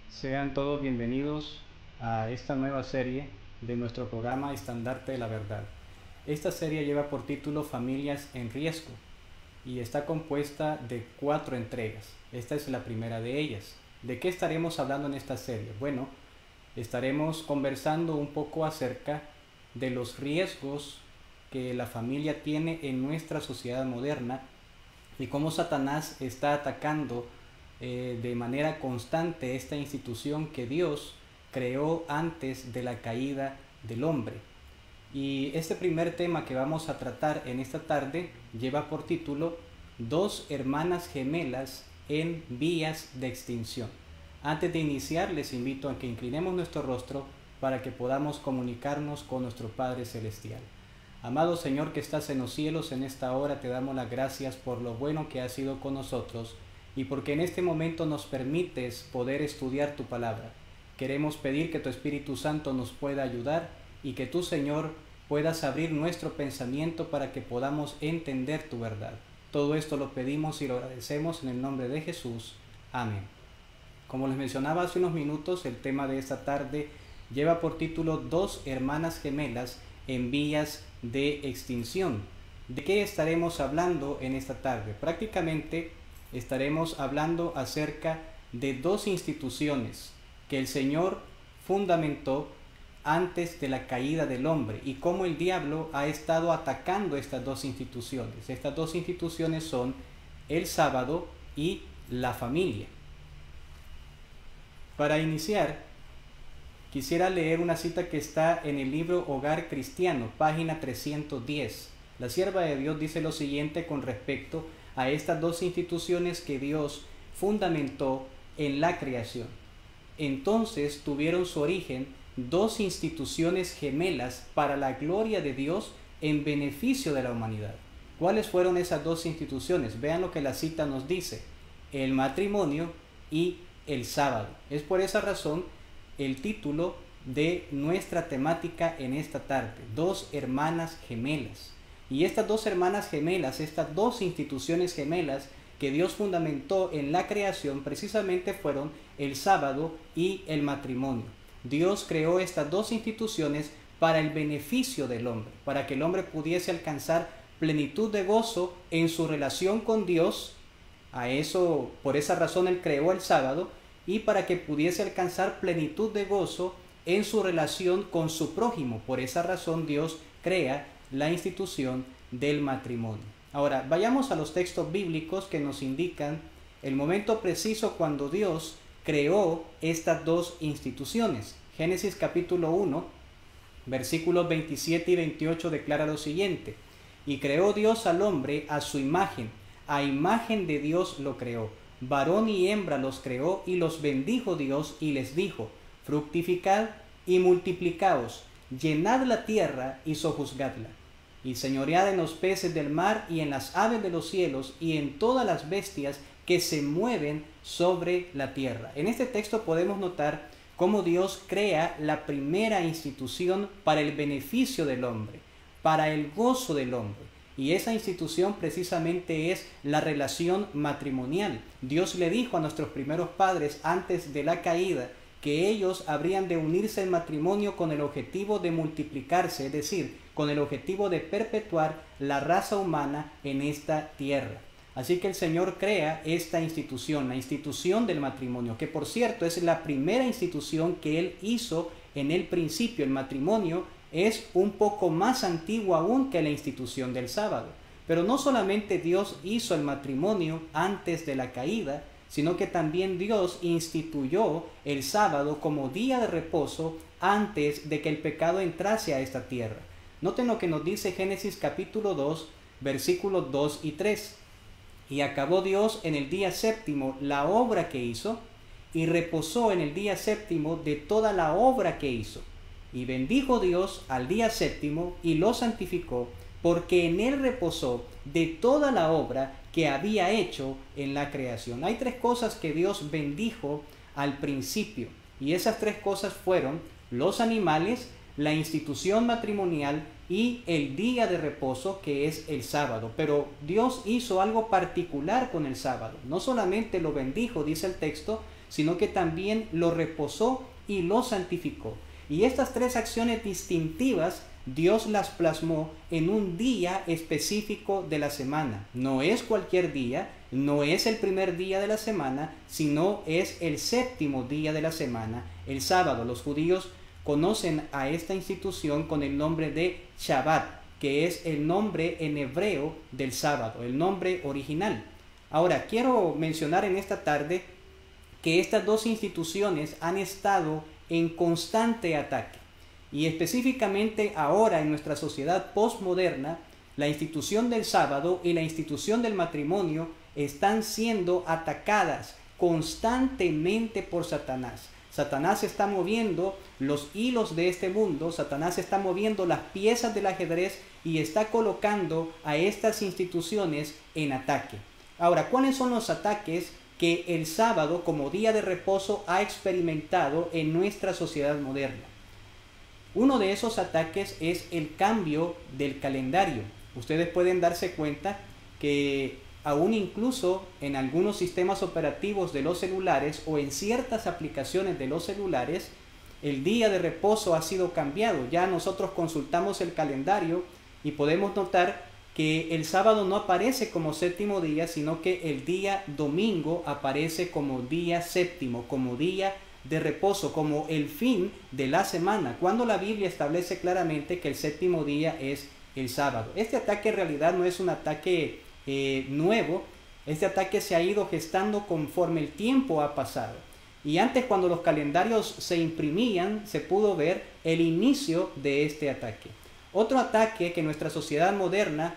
Sean todos bienvenidos a esta nueva serie de nuestro programa Estandarte de la Verdad. Esta serie lleva por título Familias en Riesgo y está compuesta de 4 entregas. Esta es la primera de ellas. ¿De qué estaremos hablando en esta serie? Bueno, estaremos conversando un poco acerca de los riesgos que la familia tiene en nuestra sociedad moderna y cómo Satanás está atacando de manera constante esta institución que Dios creó antes de la caída del hombre. Y este primer tema que vamos a tratar en esta tarde lleva por título Dos hermanas gemelas en vías de extinción. Antes de iniciar, les invito a que inclinemos nuestro rostro para que podamos comunicarnos con nuestro Padre Celestial. Amado Señor que estás en los cielos, en esta hora te damos las gracias por lo bueno que has sido con nosotros y porque en este momento nos permites poder estudiar tu palabra. Queremos pedir que tu Espíritu Santo nos pueda ayudar y que tú, Señor, puedas abrir nuestro pensamiento para que podamos entender tu verdad. Todo esto lo pedimos y lo agradecemos en el nombre de Jesús. Amén. Como les mencionaba hace unos minutos, el tema de esta tarde lleva por título Dos hermanas gemelas en vías de extinción. ¿De qué estaremos hablando en esta tarde? Prácticamente estaremos hablando acerca de dos instituciones que el Señor fundamentó antes de la caída del hombre y cómo el diablo ha estado atacando estas dos instituciones. Estas dos instituciones son el sábado y la familia. Para iniciar, quisiera leer una cita que está en el libro Hogar Cristiano, página 310. La sierva de Dios dice lo siguiente con respecto a estas dos instituciones que Dios fundamentó en la creación. Entonces tuvieron su origen dos instituciones gemelas para la gloria de Dios en beneficio de la humanidad. ¿Cuáles fueron esas dos instituciones? Vean lo que la cita nos dice: el matrimonio y el sábado. Es por esa razón el título de nuestra temática en esta tarde, dos hermanas gemelas. Y estas dos hermanas gemelas, estas dos instituciones gemelas que Dios fundamentó en la creación, precisamente fueron el sábado y el matrimonio. Dios creó estas dos instituciones para el beneficio del hombre, para que el hombre pudiese alcanzar plenitud de gozo en su relación con Dios. Por esa razón Él creó el sábado, y para que pudiese alcanzar plenitud de gozo en su relación con su prójimo. Por esa razón Dios crea la institución del matrimonio. Ahora, vayamos a los textos bíblicos que nos indican el momento preciso cuando Dios creó estas dos instituciones. Génesis capítulo 1, versículos 27 y 28 declara lo siguiente: y creó Dios al hombre a su imagen, a imagen de Dios lo creó, varón y hembra los creó, y los bendijo Dios y les dijo: fructificad y multiplicaos, llenad la tierra y sojuzgadla, y señoread en los peces del mar y en las aves de los cielos y en todas las bestias que se mueven sobre la tierra. En este texto podemos notar cómo Dios crea la primera institución para el beneficio del hombre, para el gozo del hombre. Y esa institución precisamente es la relación matrimonial. Dios le dijo a nuestros primeros padres antes de la caída que ellos habrían de unirse en matrimonio con el objetivo de multiplicarse, es decir, con el objetivo de perpetuar la raza humana en esta tierra. Así que el Señor crea esta institución, la institución del matrimonio, que por cierto es la primera institución que Él hizo en el principio. El matrimonio es un poco más antiguo aún que la institución del sábado. Pero no solamente Dios hizo el matrimonio antes de la caída, sino que también Dios instituyó el sábado como día de reposo antes de que el pecado entrase a esta tierra. Noten lo que nos dice Génesis capítulo 2, versículos 2 y 3. Y acabó Dios en el día séptimo la obra que hizo, y reposó en el día séptimo de toda la obra que hizo. Y bendijo Dios al día séptimo y lo santificó, porque en él reposó de toda la obra que había hecho en la creación. Hay tres cosas que Dios bendijo al principio, y esas tres cosas fueron los animales, la institución matrimonial y el día de reposo, que es el sábado. Pero Dios hizo algo particular con el sábado. No solamente lo bendijo, dice el texto, sino que también lo reposó y lo santificó. Y estas tres acciones distintivas Dios las plasmó en un día específico de la semana. No es cualquier día, no es el primer día de la semana, sino es el séptimo día de la semana, el sábado. Los judíos conocen a esta institución con el nombre de Shabbat, que es el nombre en hebreo del sábado, el nombre original. Ahora, quiero mencionar en esta tarde que estas dos instituciones han estado en constante ataque. Y específicamente ahora en nuestra sociedad postmoderna, la institución del sábado y la institución del matrimonio están siendo atacadas constantemente por Satanás. Satanás está moviendo los hilos de este mundo, Satanás está moviendo las piezas del ajedrez y está colocando a estas instituciones en ataque. Ahora, ¿cuáles son los ataques que el sábado como día de reposo ha experimentado en nuestra sociedad moderna? Uno de esos ataques es el cambio del calendario. Ustedes pueden darse cuenta que aún incluso en algunos sistemas operativos de los celulares o en ciertas aplicaciones de los celulares, el día de reposo ha sido cambiado. Ya nosotros consultamos el calendario y podemos notar que el sábado no aparece como séptimo día, sino que el día domingo aparece como día séptimo, como día de reposo, como el fin de la semana, cuando la Biblia establece claramente que el séptimo día es el sábado. Este ataque en realidad no es un ataque nuevo. Este ataque se ha ido gestando conforme el tiempo ha pasado. Y antes, cuando los calendarios se imprimían, se pudo ver el inicio de este ataque. Otro ataque que nuestra sociedad moderna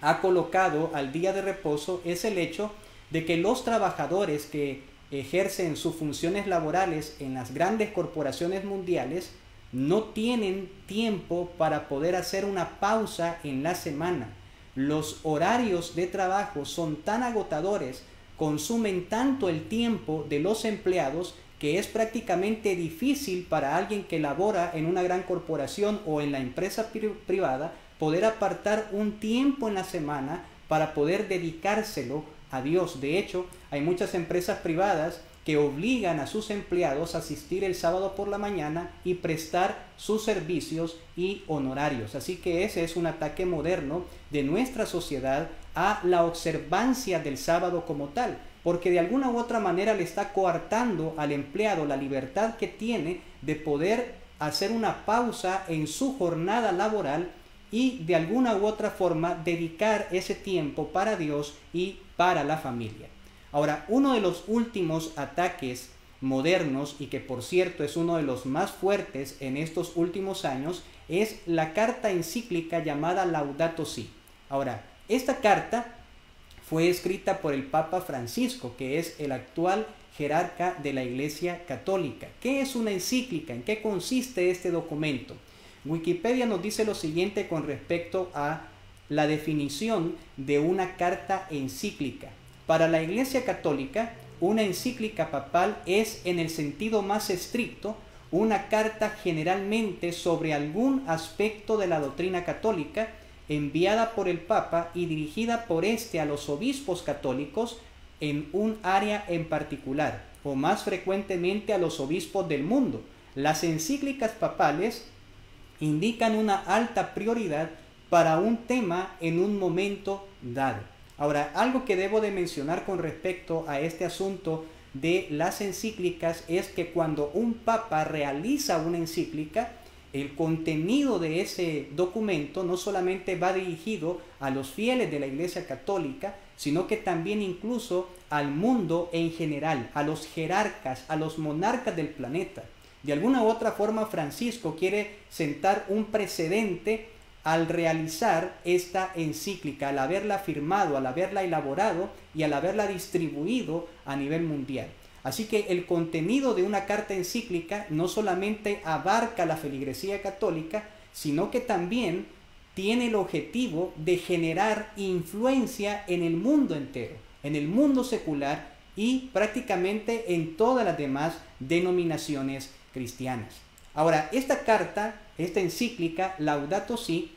ha colocado al día de reposo es el hecho de que los trabajadores que ejercen sus funciones laborales en las grandes corporaciones mundiales no tienen tiempo para poder hacer una pausa en la semana. Los horarios de trabajo son tan agotadores, consumen tanto el tiempo de los empleados, que es prácticamente difícil para alguien que labora en una gran corporación o en la empresa privada poder apartar un tiempo en la semana para poder dedicárselo a Dios. De hecho, hay muchas empresas privadas que obligan a sus empleados a asistir el sábado por la mañana y prestar sus servicios y honorarios. Así que ese es un ataque moderno de nuestra sociedad a la observancia del sábado como tal, porque de alguna u otra manera le está coartando al empleado la libertad que tiene de poder hacer una pausa en su jornada laboral y de alguna u otra forma dedicar ese tiempo para Dios y para la familia. Ahora, uno de los últimos ataques modernos, y que por cierto es uno de los más fuertes en estos últimos años, es la carta encíclica llamada Laudato Si. Ahora, esta carta fue escrita por el Papa Francisco, que es el actual jerarca de la Iglesia Católica. ¿Qué es una encíclica? ¿En qué consiste este documento? Wikipedia nos dice lo siguiente con respecto a la definición de una carta encíclica. Para la Iglesia Católica, una encíclica papal es, en el sentido más estricto, una carta generalmente sobre algún aspecto de la doctrina católica, enviada por el Papa y dirigida por éste a los obispos católicos en un área en particular, o más frecuentemente a los obispos del mundo. Las encíclicas papales indican una alta prioridad para un tema en un momento dado. Ahora, algo que debo de mencionar con respecto a este asunto de las encíclicas es que cuando un papa realiza una encíclica, el contenido de ese documento no solamente va dirigido a los fieles de la Iglesia Católica, sino que también incluso al mundo en general, a los jerarcas, a los monarcas del planeta. De alguna u otra forma, Francisco quiere sentar un precedente al realizar esta encíclica, al haberla firmado, al haberla elaborado y al haberla distribuido a nivel mundial. Así que el contenido de una carta encíclica no solamente abarca la feligresía católica, sino que también tiene el objetivo de generar influencia en el mundo entero, en el mundo secular y prácticamente en todas las demás denominaciones cristianas. Ahora, esta carta esta encíclica Laudato Si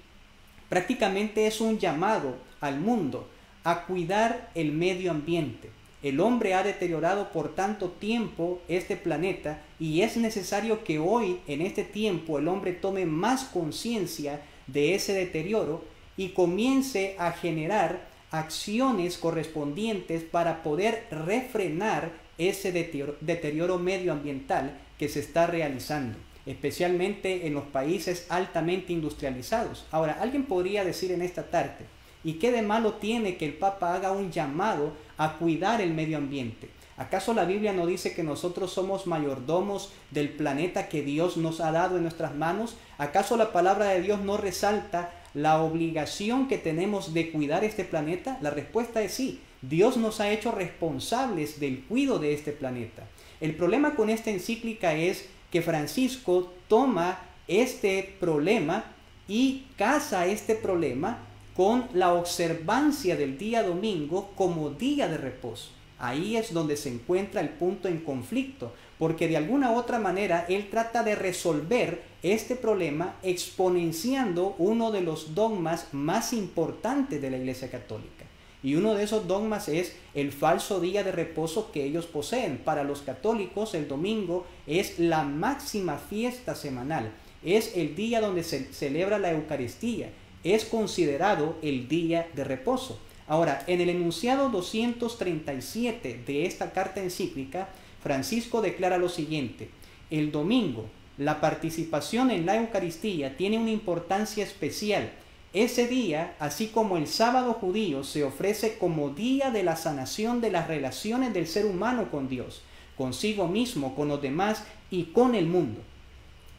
prácticamente es un llamado al mundo a cuidar el medio ambiente. El hombre ha deteriorado por tanto tiempo este planeta y es necesario que hoy, en este tiempo, el hombre tome más conciencia de ese deterioro y comience a generar acciones correspondientes para poder refrenar ese deterioro medioambiental que se está realizando, especialmente en los países altamente industrializados. Ahora, alguien podría decir en esta tarde, ¿y qué de malo tiene que el Papa haga un llamado a cuidar el medio ambiente? ¿Acaso la Biblia no dice que nosotros somos mayordomos del planeta que Dios nos ha dado en nuestras manos? ¿Acaso la palabra de Dios no resalta la obligación que tenemos de cuidar este planeta? La respuesta es sí. Dios nos ha hecho responsables del cuidado de este planeta. El problema con esta encíclica es que Francisco toma este problema y casa este problema con la observancia del día domingo como día de reposo. Ahí es donde se encuentra el punto en conflicto, porque de alguna u otra manera él trata de resolver este problema exponenciando uno de los dogmas más importantes de la Iglesia Católica. Y uno de esos dogmas es el falso día de reposo que ellos poseen. Para los católicos el domingo es la máxima fiesta semanal, es el día donde se celebra la Eucaristía, es considerado el día de reposo. Ahora, en el enunciado 237 de esta carta encíclica, Francisco declara lo siguiente: el domingo, la participación en la Eucaristía tiene una importancia especial. Ese día, así como el sábado judío, se ofrece como día de la sanación de las relaciones del ser humano con Dios, consigo mismo, con los demás y con el mundo.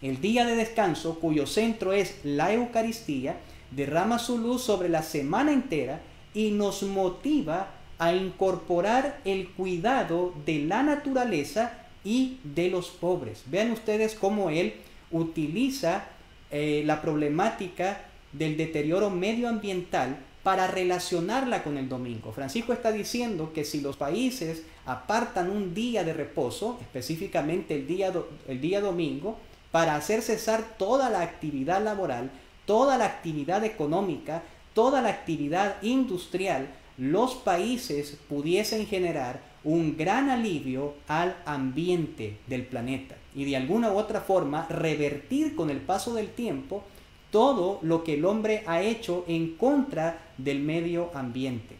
El día de descanso, cuyo centro es la Eucaristía, derrama su luz sobre la semana entera y nos motiva a incorporar el cuidado de la naturaleza y de los pobres. Vean ustedes cómo él utiliza la problemática del deterioro medioambiental para relacionarla con el domingo. Francisco está diciendo que si los países apartan un día de reposo, específicamente el día domingo, para hacer cesar toda la actividad laboral, toda la actividad económica, toda la actividad industrial, los países pudiesen generar un gran alivio al ambiente del planeta y de alguna u otra forma revertir con el paso del tiempo todo lo que el hombre ha hecho en contra del medio ambiente.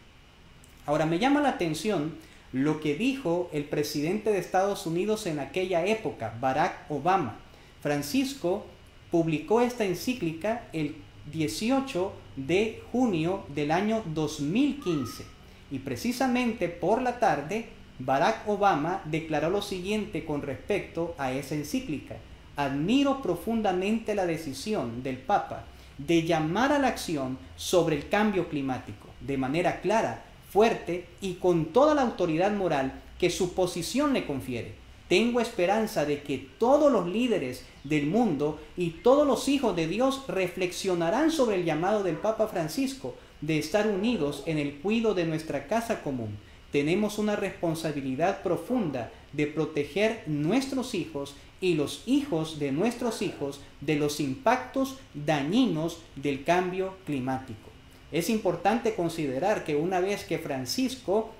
Ahora, me llama la atención lo que dijo el presidente de Estados Unidos en aquella época, Barack Obama. Francisco publicó esta encíclica el 18 de junio del año 2015 y precisamente por la tarde Barack Obama declaró lo siguiente con respecto a esa encíclica: admiro profundamente la decisión del Papa de llamar a la acción sobre el cambio climático de manera clara, fuerte y con toda la autoridad moral que su posición le confiere. Tengo esperanza de que todos los líderes del mundo y todos los hijos de Dios reflexionarán sobre el llamado del Papa Francisco de estar unidos en el cuidado de nuestra casa común. Tenemos una responsabilidad profunda de proteger nuestros hijos y los hijos de nuestros hijos de los impactos dañinos del cambio climático. Es importante considerar que una vez que Francisco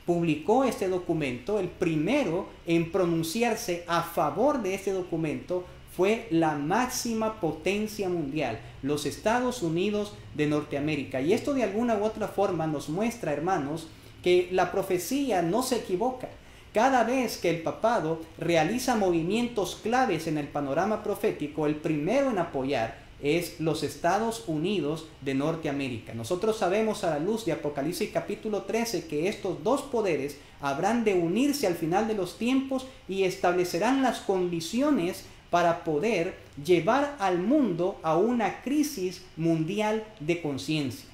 publicó este documento, el primero en pronunciarse a favor de este documento fue la máxima potencia mundial, los Estados Unidos de Norteamérica. Y esto de alguna u otra forma nos muestra, hermanos, que la profecía no se equivoca. Cada vez que el papado realiza movimientos claves en el panorama profético, el primero en apoyar es los Estados Unidos de Norteamérica. Nosotros sabemos a la luz de Apocalipsis capítulo 13 que estos dos poderes habrán de unirse al final de los tiempos y establecerán las condiciones para poder llevar al mundo a una crisis mundial de conciencia.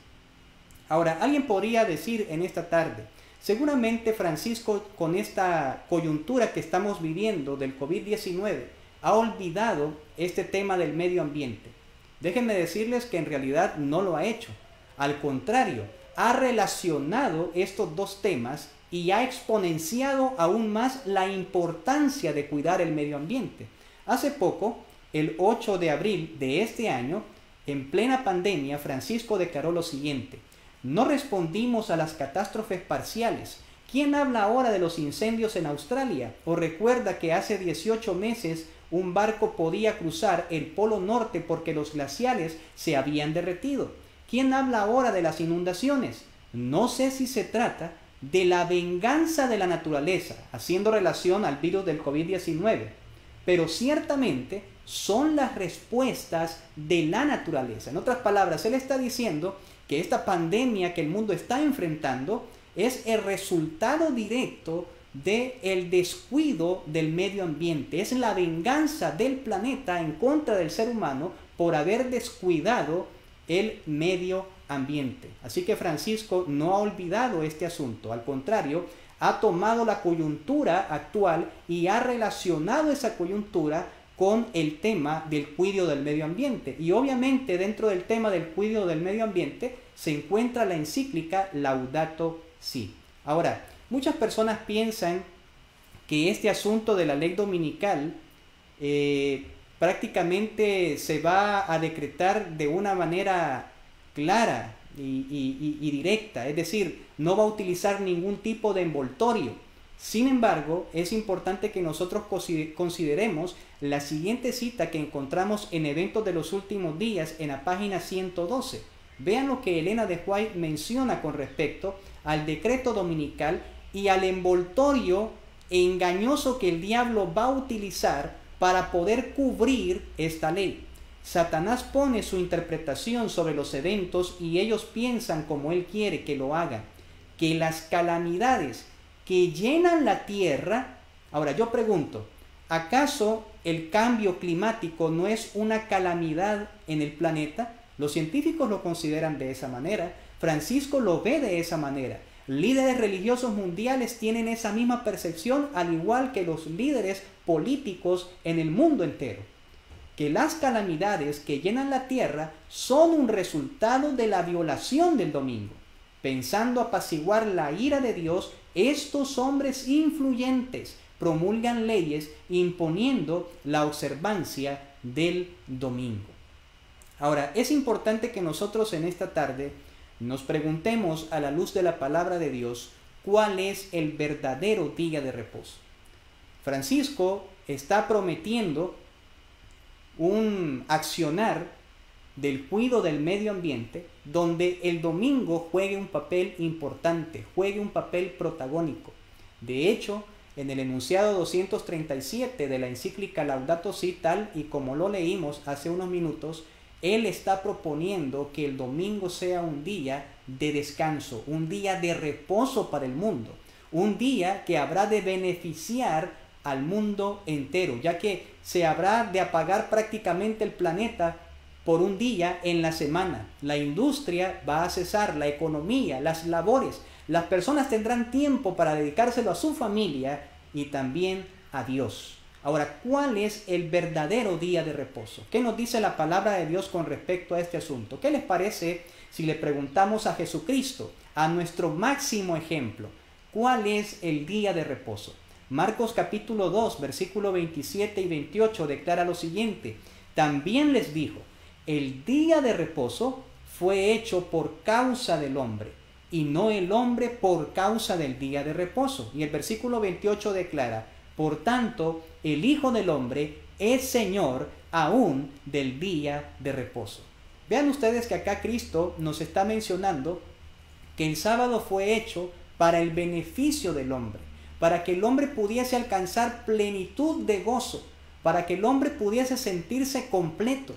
Ahora, alguien podría decir en esta tarde, seguramente Francisco, con esta coyuntura que estamos viviendo del COVID-19, ha olvidado este tema del medio ambiente. Déjenme decirles que en realidad no lo ha hecho. Al contrario, ha relacionado estos dos temas y ha exponenciado aún más la importancia de cuidar el medio ambiente. Hace poco, el 8 de abril de este año, en plena pandemia, Francisco declaró lo siguiente: no respondimos a las catástrofes parciales. ¿Quién habla ahora de los incendios en Australia? ¿O recuerda que hace 18 meses un barco podía cruzar el Polo Norte porque los glaciares se habían derretido? ¿Quién habla ahora de las inundaciones? No sé si se trata de la venganza de la naturaleza, haciendo relación al virus del COVID-19, pero ciertamente son las respuestas de la naturaleza. En otras palabras, él está diciendo que esta pandemia que el mundo está enfrentando es el resultado directo del descuido del medio ambiente. Es la venganza del planeta en contra del ser humano por haber descuidado el medio ambiente. Así que Francisco no ha olvidado este asunto. Al contrario, ha tomado la coyuntura actual y ha relacionado esa coyuntura con el tema del cuidado del medio ambiente. Y obviamente dentro del tema del cuidado del medio ambiente se encuentra la encíclica Laudato Si. Ahora, muchas personas piensan que este asunto de la ley dominical prácticamente se va a decretar de una manera clara y directa, es decir, no va a utilizar ningún tipo de envoltorio. Sin embargo, es importante que nosotros consideremos la siguiente cita que encontramos en Eventos de los Últimos Días en la página 112. Vean lo que Elena de White menciona con respecto al decreto dominical y al envoltorio engañoso que el diablo va a utilizar para poder cubrir esta ley. Satanás pone su interpretación sobre los eventos y ellos piensan como él quiere que lo hagan, que las calamidades que llenan la tierra. Ahora yo pregunto, ¿acaso el cambio climático no es una calamidad en el planeta? Los científicos lo consideran de esa manera. Francisco lo ve de esa manera. Líderes religiosos mundiales tienen esa misma percepción, al igual que los líderes políticos en el mundo entero. Que las calamidades que llenan la tierra son un resultado de la violación del domingo. Pensando apaciguar la ira de Dios, estos hombres influyentes promulgan leyes imponiendo la observancia del domingo. Ahora, es importante que nosotros en esta tarde nos preguntemos a la luz de la palabra de Dios cuál es el verdadero día de reposo. Francisco está prometiendo un accionar del cuidado del medio ambiente donde el domingo juegue un papel importante, juegue un papel protagónico. De hecho, en el enunciado 237 de la encíclica Laudato Si, tal y como lo leímos hace unos minutos, él está proponiendo que el domingo sea un día de descanso, un día de reposo para el mundo, un día que habrá de beneficiar al mundo entero, ya que se habrá de apagar prácticamente el planeta por un día en la semana. La industria va a cesar, la economía, las labores, las personas tendrán tiempo para dedicárselo a su familia y también a Dios. Ahora, ¿cuál es el verdadero día de reposo? ¿Qué nos dice la palabra de Dios con respecto a este asunto? ¿Qué les parece si le preguntamos a Jesucristo, a nuestro máximo ejemplo, cuál es el día de reposo? Marcos capítulo 2, versículo 27 y 28 declara lo siguiente: también les dijo, el día de reposo fue hecho por causa del hombre, y no el hombre por causa del día de reposo. Y el versículo 28 declara, por tanto, el Hijo del Hombre es Señor aún del día de reposo. Vean ustedes que acá Cristo nos está mencionando que el sábado fue hecho para el beneficio del hombre, para que el hombre pudiese alcanzar plenitud de gozo, para que el hombre pudiese sentirse completo.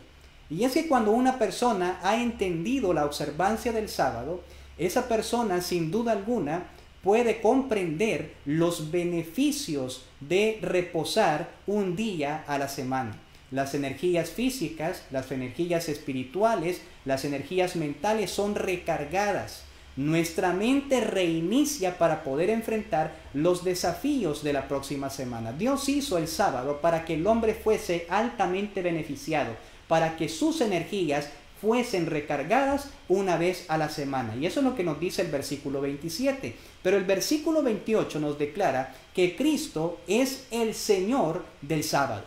Y es que cuando una persona ha entendido la observancia del sábado, esa persona sin duda alguna puede comprender los beneficios de reposar un día a la semana. Las energías físicas, las energías espirituales, las energías mentales son recargadas. Nuestra mente reinicia para poder enfrentar los desafíos de la próxima semana. Dios hizo el sábado para que el hombre fuese altamente beneficiado, para que sus energías fuesen recargadas una vez a la semana. Y eso es lo que nos dice el versículo 27. Pero el versículo 28 nos declara que Cristo es el Señor del sábado.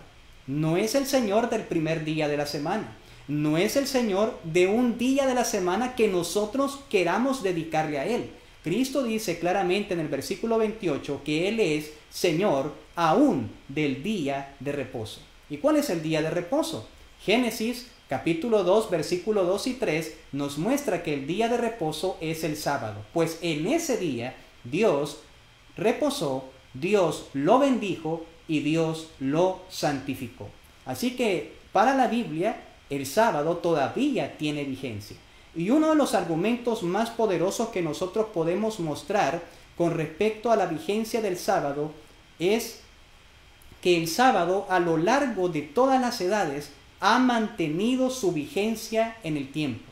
no es el Señor del primer día de la semana. No es el Señor de un día de la semana que nosotros queramos dedicarle a Él. Cristo dice claramente en el versículo 28 que Él es Señor aún del día de reposo. ¿Y cuál es el día de reposo? Génesis capítulo 2, versículo 2 y 3 nos muestra que el día de reposo es el sábado. Pues en ese día Dios reposó, Dios lo bendijo y Dios lo santificó. Así que para la Biblia el sábado todavía tiene vigencia. Y uno de los argumentos más poderosos que nosotros podemos mostrar con respecto a la vigencia del sábado es que el sábado a lo largo de todas las edades ha mantenido su vigencia en el tiempo.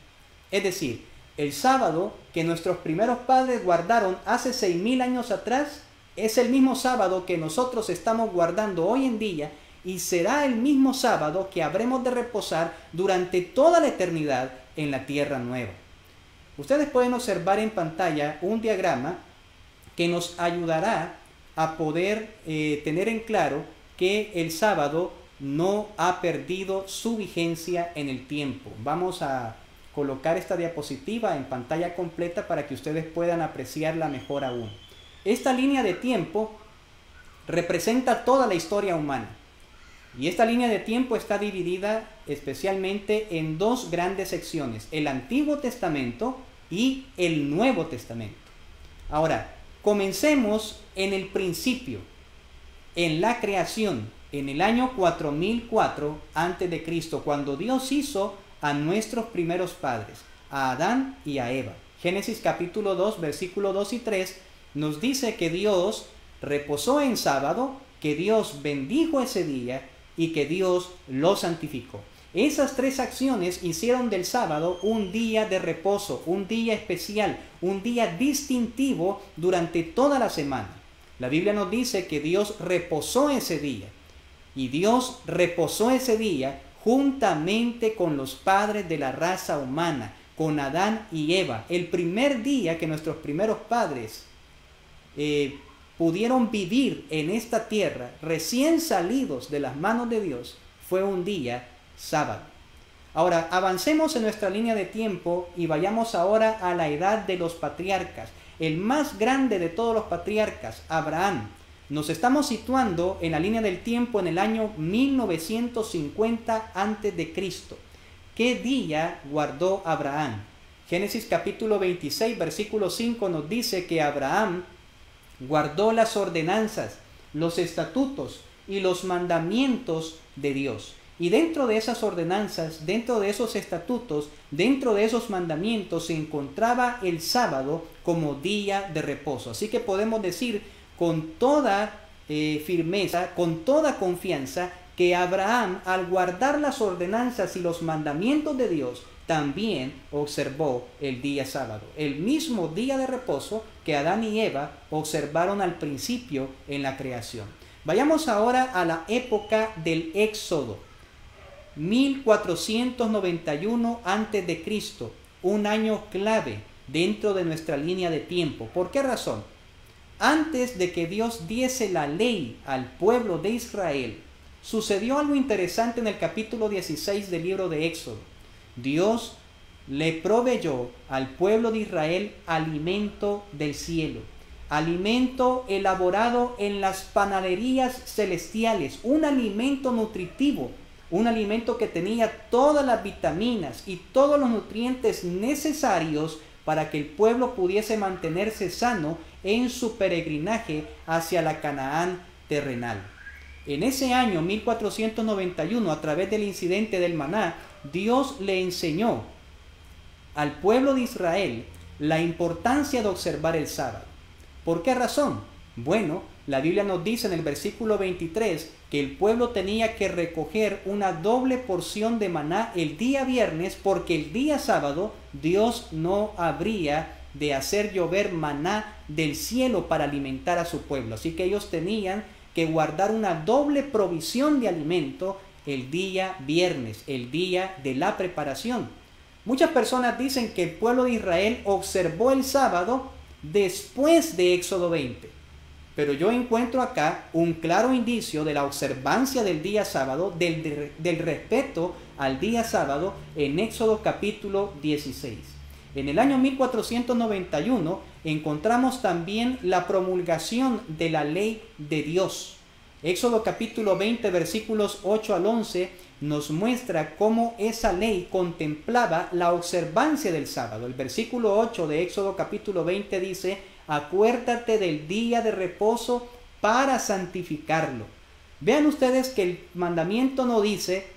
Es decir, el sábado que nuestros primeros padres guardaron hace 6.000 años atrás es el mismo sábado que nosotros estamos guardando hoy en día y será el mismo sábado que habremos de reposar durante toda la eternidad en la tierra nueva. Ustedes pueden observar en pantalla un diagrama que nos ayudará a poder tener en claro que el sábado no ha perdido su vigencia en el tiempo. Vamos a colocar esta diapositiva en pantalla completa para que ustedes puedan apreciarla mejor aún. Esta línea de tiempo representa toda la historia humana. Y esta línea de tiempo está dividida especialmente en dos grandes secciones, el Antiguo Testamento y el Nuevo Testamento. Ahora, comencemos en el principio, en la creación, en el año 4004 a.C., cuando Dios hizo a nuestros primeros padres, a Adán y a Eva. Génesis capítulo 2, versículo 2 y 3 nos dice que Dios reposó en sábado, que Dios bendijo ese día y que Dios lo santificó. Esas tres acciones hicieron del sábado un día de reposo, un día especial, un día distintivo durante toda la semana. La Biblia nos dice que Dios reposó ese día. Y Dios reposó ese día juntamente con los padres de la raza humana, con Adán y Eva. El primer día que nuestros primeros padres pudieron vivir en esta tierra, recién salidos de las manos de Dios, fue un día sábado. Ahora, avancemos en nuestra línea de tiempo y vayamos ahora a la edad de los patriarcas. El más grande de todos los patriarcas, Abraham. Nos estamos situando en la línea del tiempo en el año 1950 a.C. ¿Qué día guardó Abraham? Génesis capítulo 26, versículo 5 nos dice que Abraham guardó las ordenanzas, los estatutos y los mandamientos de Dios. Y dentro de esas ordenanzas, dentro de esos estatutos, dentro de esos mandamientos se encontraba el sábado como día de reposo. Así que podemos decir con toda firmeza, con toda confianza, que Abraham, al guardar las ordenanzas y los mandamientos de Dios, también observó el día sábado, el mismo día de reposo que Adán y Eva observaron al principio en la creación. Vayamos ahora a la época del Éxodo, 1491 a.C., un año clave dentro de nuestra línea de tiempo. ¿Por qué razón? Antes de que Dios diese la ley al pueblo de Israel, sucedió algo interesante en el capítulo 16 del libro de Éxodo. Dios le proveyó al pueblo de Israel alimento del cielo, alimento elaborado en las panaderías celestiales, un alimento nutritivo, un alimento que tenía todas las vitaminas y todos los nutrientes necesarios para que el pueblo pudiese mantenerse sano en su peregrinaje hacia la Canaán terrenal. En ese año 1491, a través del incidente del maná, Dios le enseñó al pueblo de Israel la importancia de observar el sábado. ¿Por qué razón? Bueno, la Biblia nos dice en el versículo 23 que el pueblo tenía que recoger una doble porción de maná el día viernes, porque el día sábado Dios no habría de hacer llover maná del cielo para alimentar a su pueblo. Así que ellos tenían que guardar una doble provisión de alimento el día viernes, el día de la preparación. Muchas personas dicen que el pueblo de Israel observó el sábado después de Éxodo 20. Pero yo encuentro acá un claro indicio de la observancia del día sábado, del respeto al día sábado en Éxodo capítulo 16. En el año 1491 encontramos también la promulgación de la ley de Dios. Éxodo capítulo 20 versículos 8 al 11 nos muestra cómo esa ley contemplaba la observancia del sábado. El versículo 8 de Éxodo capítulo 20 dice: acuérdate del día de reposo para santificarlo. Vean ustedes que el mandamiento no dice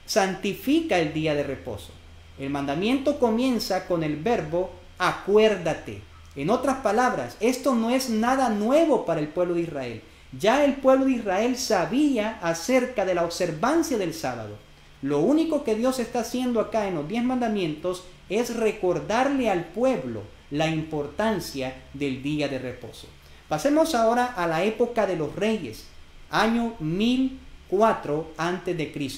santifica el día de reposo. El mandamiento comienza con el verbo acuérdate. En otras palabras, esto no es nada nuevo para el pueblo de Israel. Ya el pueblo de Israel sabía acerca de la observancia del sábado. Lo único que Dios está haciendo acá en los 10 mandamientos es recordarle al pueblo la importancia del día de reposo. Pasemos ahora a la época de los reyes, año 1004 a.C.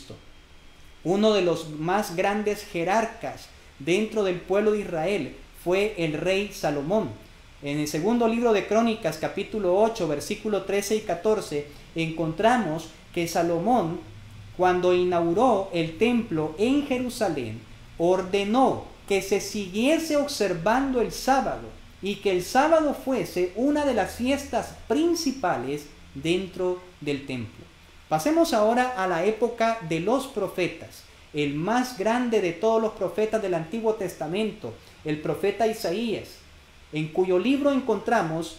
Uno de los más grandes jerarcas dentro del pueblo de Israel fue el rey Salomón. En el segundo libro de Crónicas, capítulo 8, versículos 13 y 14, encontramos que Salomón, cuando inauguró el templo en Jerusalén, ordenó que se siguiese observando el sábado y que el sábado fuese una de las fiestas principales dentro del templo. Pasemos ahora a la época de los profetas, el más grande de todos los profetas del Antiguo Testamento, el profeta Isaías, en cuyo libro encontramos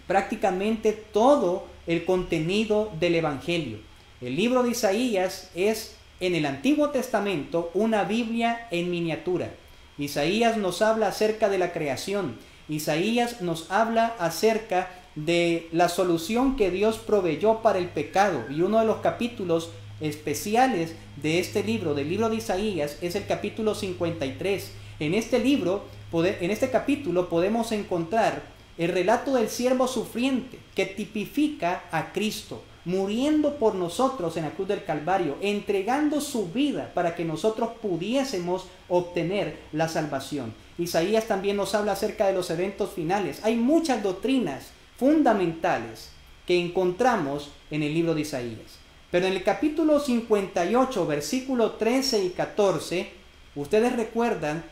prácticamente todo el contenido del Evangelio. El libro de Isaías es, en el Antiguo Testamento, una Biblia en miniatura. Isaías nos habla acerca de la creación. Isaías nos habla acerca de la solución que Dios proveyó para el pecado. Y uno de los capítulos especiales de este libro, del libro de Isaías, es el capítulo 53. En este capítulo podemos encontrar el relato del siervo sufriente que tipifica a Cristo, muriendo por nosotros en la cruz del Calvario, entregando su vida para que nosotros pudiésemos obtener la salvación. Isaías también nos habla acerca de los eventos finales. Hay muchas doctrinas fundamentales que encontramos en el libro de Isaías. Pero en el capítulo 58, versículos 13 y 14, ustedes recuerdan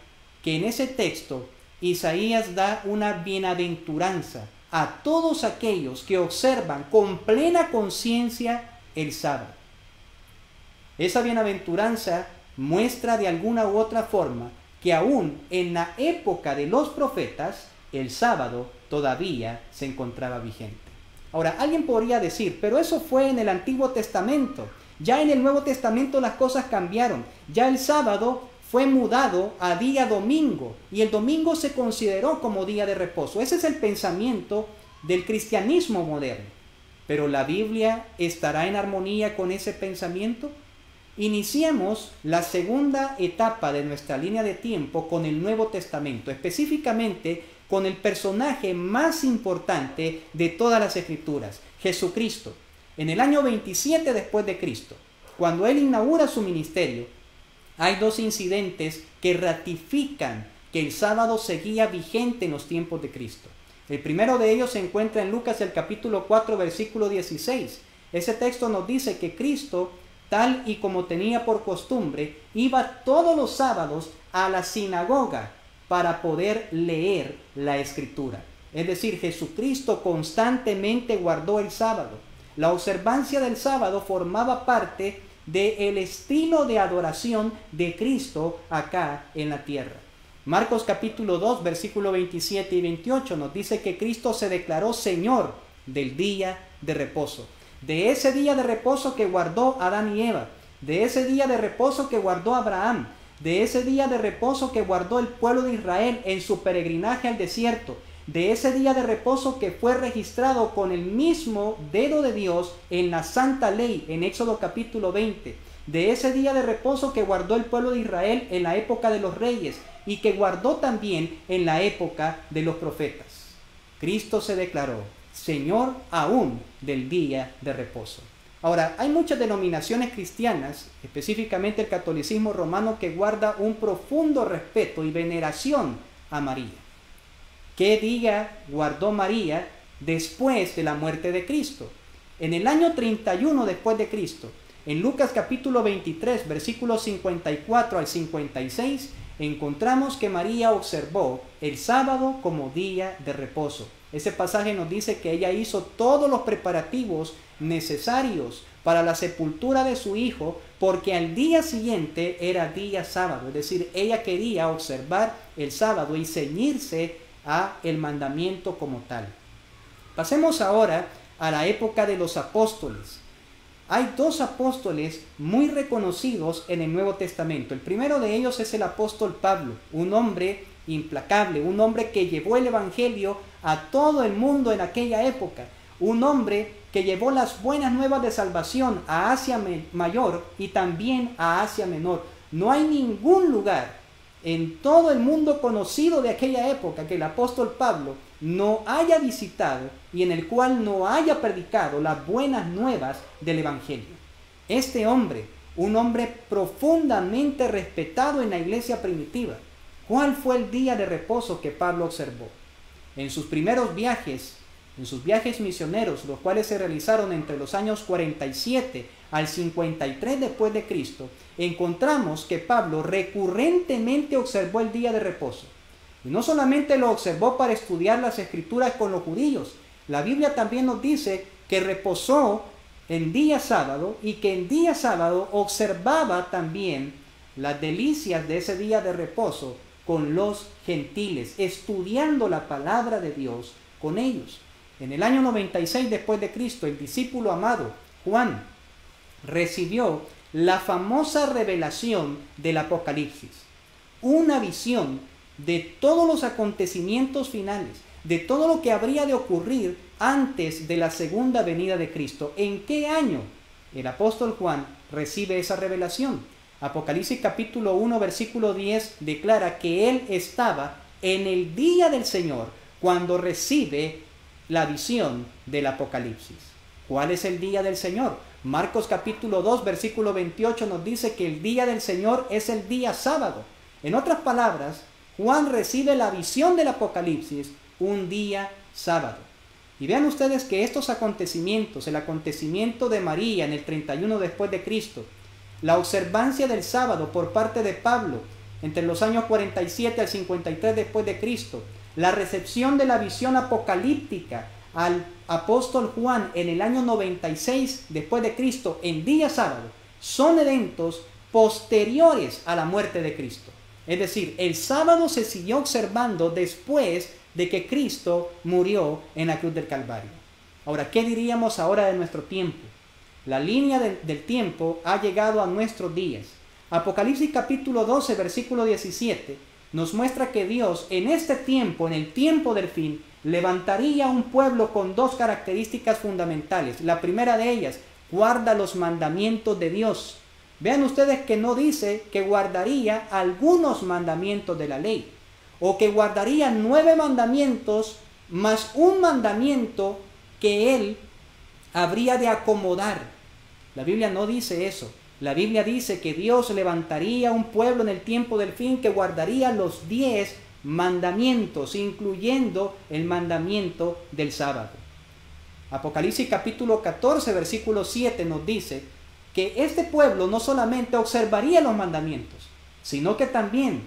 que en ese texto Isaías da una bienaventuranza a todos aquellos que observan con plena conciencia el sábado. Esa bienaventuranza muestra de alguna u otra forma que aún en la época de los profetas el sábado todavía se encontraba vigente. Ahora, alguien podría decir, pero eso fue en el Antiguo Testamento. Ya en el Nuevo Testamento las cosas cambiaron. Ya el sábado fue mudado a día domingo y el domingo se consideró como día de reposo. Ese es el pensamiento del cristianismo moderno. Pero ¿la Biblia estará en armonía con ese pensamiento? Iniciemos la segunda etapa de nuestra línea de tiempo con el Nuevo Testamento, específicamente con el personaje más importante de todas las Escrituras, Jesucristo. En el año 27 después de Cristo, cuando Él inaugura su ministerio, hay dos incidentes que ratifican que el sábado seguía vigente en los tiempos de Cristo. El primero de ellos se encuentra en Lucas el capítulo 4 versículo 16. Ese texto nos dice que Cristo, tal y como tenía por costumbre, iba todos los sábados a la sinagoga para poder leer la Escritura. Es decir, Jesucristo constantemente guardó el sábado. La observancia del sábado formaba parte del estilo de adoración de Cristo acá en la tierra. Marcos capítulo 2, versículo 27 y 28 nos dice que Cristo se declaró Señor del día de reposo. De ese día de reposo que guardó Adán y Eva, de ese día de reposo que guardó Abraham, de ese día de reposo que guardó el pueblo de Israel en su peregrinaje al desierto, de ese día de reposo que fue registrado con el mismo dedo de Dios en la Santa Ley, en Éxodo capítulo 20, de ese día de reposo que guardó el pueblo de Israel en la época de los reyes y que guardó también en la época de los profetas. Cristo se declaró Señor aún del día de reposo. Ahora, hay muchas denominaciones cristianas, específicamente el catolicismo romano, que guarda un profundo respeto y veneración a María. ¿Qué día guardó María después de la muerte de Cristo. En el año 31 después de Cristo, en Lucas capítulo 23, versículos 54 al 56, encontramos que María observó el sábado como día de reposo. Ese pasaje nos dice que ella hizo todos los preparativos necesarios para la sepultura de su hijo, porque al día siguiente era día sábado. Es decir, ella quería observar el sábado y ceñirse a el mandamiento como tal. Pasemos ahora a la época de los apóstoles. Hay dos apóstoles muy reconocidos en el Nuevo Testamento. El primero de ellos es el apóstol Pablo, un hombre implacable, un hombre que llevó el evangelio a todo el mundo en aquella época, un hombre que llevó las buenas nuevas de salvación a Asia Mayor y también a Asia Menor. No hay ningún lugar en todo el mundo conocido de aquella época que el apóstol Pablo no haya visitado y en el cual no haya predicado las buenas nuevas del evangelio. Este hombre, un hombre profundamente respetado en la iglesia primitiva, ¿cuál fue el día de reposo que Pablo observó? En sus primeros viajes, en sus viajes misioneros, los cuales se realizaron entre los años 47 al 53 después de Cristo, encontramos que Pablo recurrentemente observó el día de reposo. Y no solamente lo observó para estudiar las escrituras con los judíos, la Biblia también nos dice que reposó en día sábado y que en día sábado observaba también las delicias de ese día de reposo con los gentiles, estudiando la palabra de Dios con ellos. En el año 96 después de Cristo, el discípulo amado Juan recibió la famosa revelación del Apocalipsis, una visión de todos los acontecimientos finales, de todo lo que habría de ocurrir antes de la segunda venida de Cristo. ¿En qué año el apóstol Juan recibe esa revelación? Apocalipsis capítulo 1 versículo 10 declara que él estaba en el día del Señor cuando recibe la visión del Apocalipsis. ¿Cuál es el día del Señor? Marcos capítulo 2 versículo 28 nos dice que el día del Señor es el día sábado. En otras palabras, Juan recibe la visión del Apocalipsis un día sábado. Y vean ustedes que estos acontecimientos, el acontecimiento de María en el 31 después de Cristo, la observancia del sábado por parte de Pablo entre los años 47 al 53 después de Cristo, la recepción de la visión apocalíptica al apóstol Juan en el año 96 después de Cristo en día sábado, son eventos posteriores a la muerte de Cristo. Es decir, el sábado se siguió observando después de que Cristo murió en la cruz del Calvario. Ahora, ¿qué diríamos ahora de nuestro tiempo? La línea del tiempo ha llegado a nuestros días. Apocalipsis capítulo 12, versículo 17, nos muestra que Dios en este tiempo, en el tiempo del fin, levantaría un pueblo con dos características fundamentales. La primera de ellas, guarda los mandamientos de Dios. Vean ustedes que no dice que guardaría algunos mandamientos de la ley, o que guardaría 9 mandamientos más un mandamiento que él habría de acomodar. La Biblia no dice eso. La Biblia dice que Dios levantaría un pueblo en el tiempo del fin que guardaría los 10 mandamientos, incluyendo el mandamiento del sábado. Apocalipsis capítulo 14, versículo 7 nos dice que este pueblo no solamente observaría los mandamientos, sino que también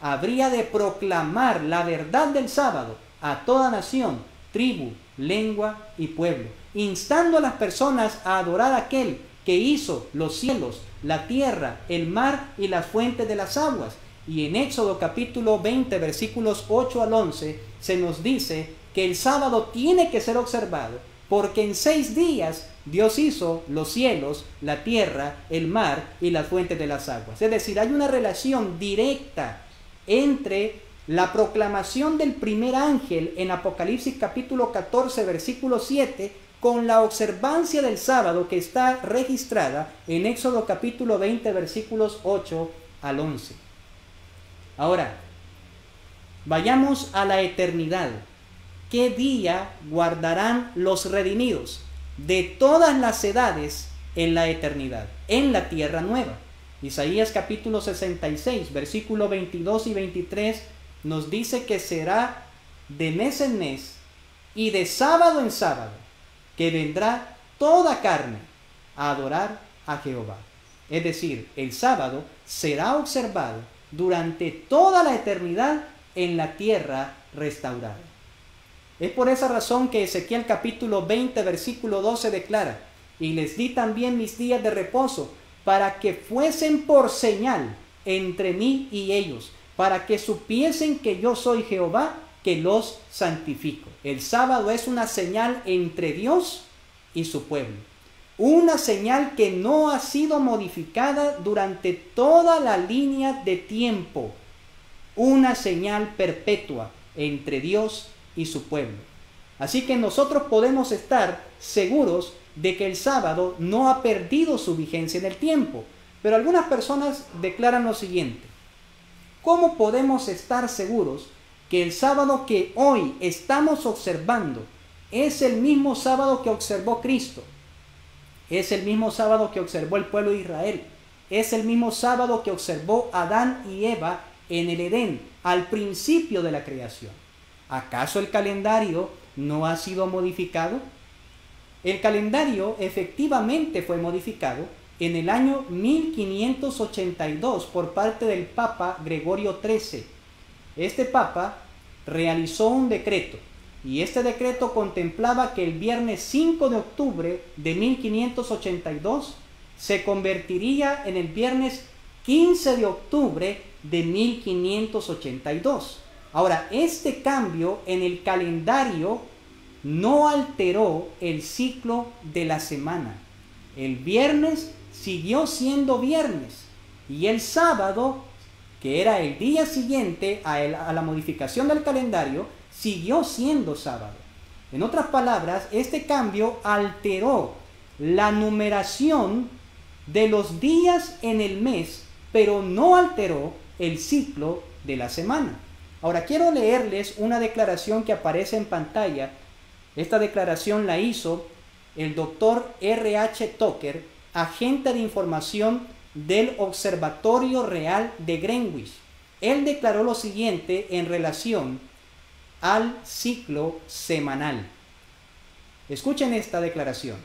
habría de proclamar la verdad del sábado a toda nación, tribu, lengua y pueblo, instando a las personas a adorar a aquel que hizo los cielos, la tierra, el mar y las fuentes de las aguas. Y en Éxodo capítulo 20, versículos 8 al 11, se nos dice que el sábado tiene que ser observado, porque en 6 días Dios hizo los cielos, la tierra, el mar y las fuentes de las aguas. Es decir, hay una relación directa entre la proclamación del primer ángel en Apocalipsis capítulo 14, versículo 7, con la observancia del sábado que está registrada en Éxodo capítulo 20, versículos 8 al 11. Ahora, vayamos a la eternidad. ¿Qué día guardarán los redimidos de todas las edades en la eternidad, en la tierra nueva? Isaías capítulo 66, versículos 22 y 23 nos dice que será de mes en mes y de sábado en sábado, que vendrá toda carne a adorar a Jehová. Es decir, el sábado será observado durante toda la eternidad en la tierra restaurada. Es por esa razón que Ezequiel capítulo 20, versículo 12 declara: y les di también mis días de reposo, para que fuesen por señal entre mí y ellos, para que supiesen que yo soy Jehová, que los santifico. El sábado es una señal entre Dios y su pueblo. Una señal que no ha sido modificada durante toda la línea de tiempo. Una señal perpetua entre Dios y su pueblo. Así que nosotros podemos estar seguros de que el sábado no ha perdido su vigencia en el tiempo. Pero algunas personas declaran lo siguiente: ¿cómo podemos estar seguros que el sábado que hoy estamos observando es el mismo sábado que observó Cristo? Es el mismo sábado que observó el pueblo de Israel. Es el mismo sábado que observó Adán y Eva en el Edén, al principio de la creación. ¿Acaso el calendario no ha sido modificado? El calendario efectivamente fue modificado en el año 1582 por parte del Papa Gregorio XIII. Este Papa realizó un decreto, y este decreto contemplaba que el viernes 5 de octubre de 1582 se convertiría en el viernes 15 de octubre de 1582. Ahora, este cambio en el calendario no alteró el ciclo de la semana. El viernes siguió siendo viernes, y el sábado, que era el día siguiente a la modificación del calendario, siguió siendo sábado. En otras palabras, este cambio alteró la numeración de los días en el mes, pero no alteró el ciclo de la semana. Ahora quiero leerles una declaración que aparece en pantalla. Esta declaración la hizo el doctor R.H. Tucker, agente de información del Observatorio Real de Greenwich. Él declaró lo siguiente en relación al ciclo semanal. Escuchen esta declaración: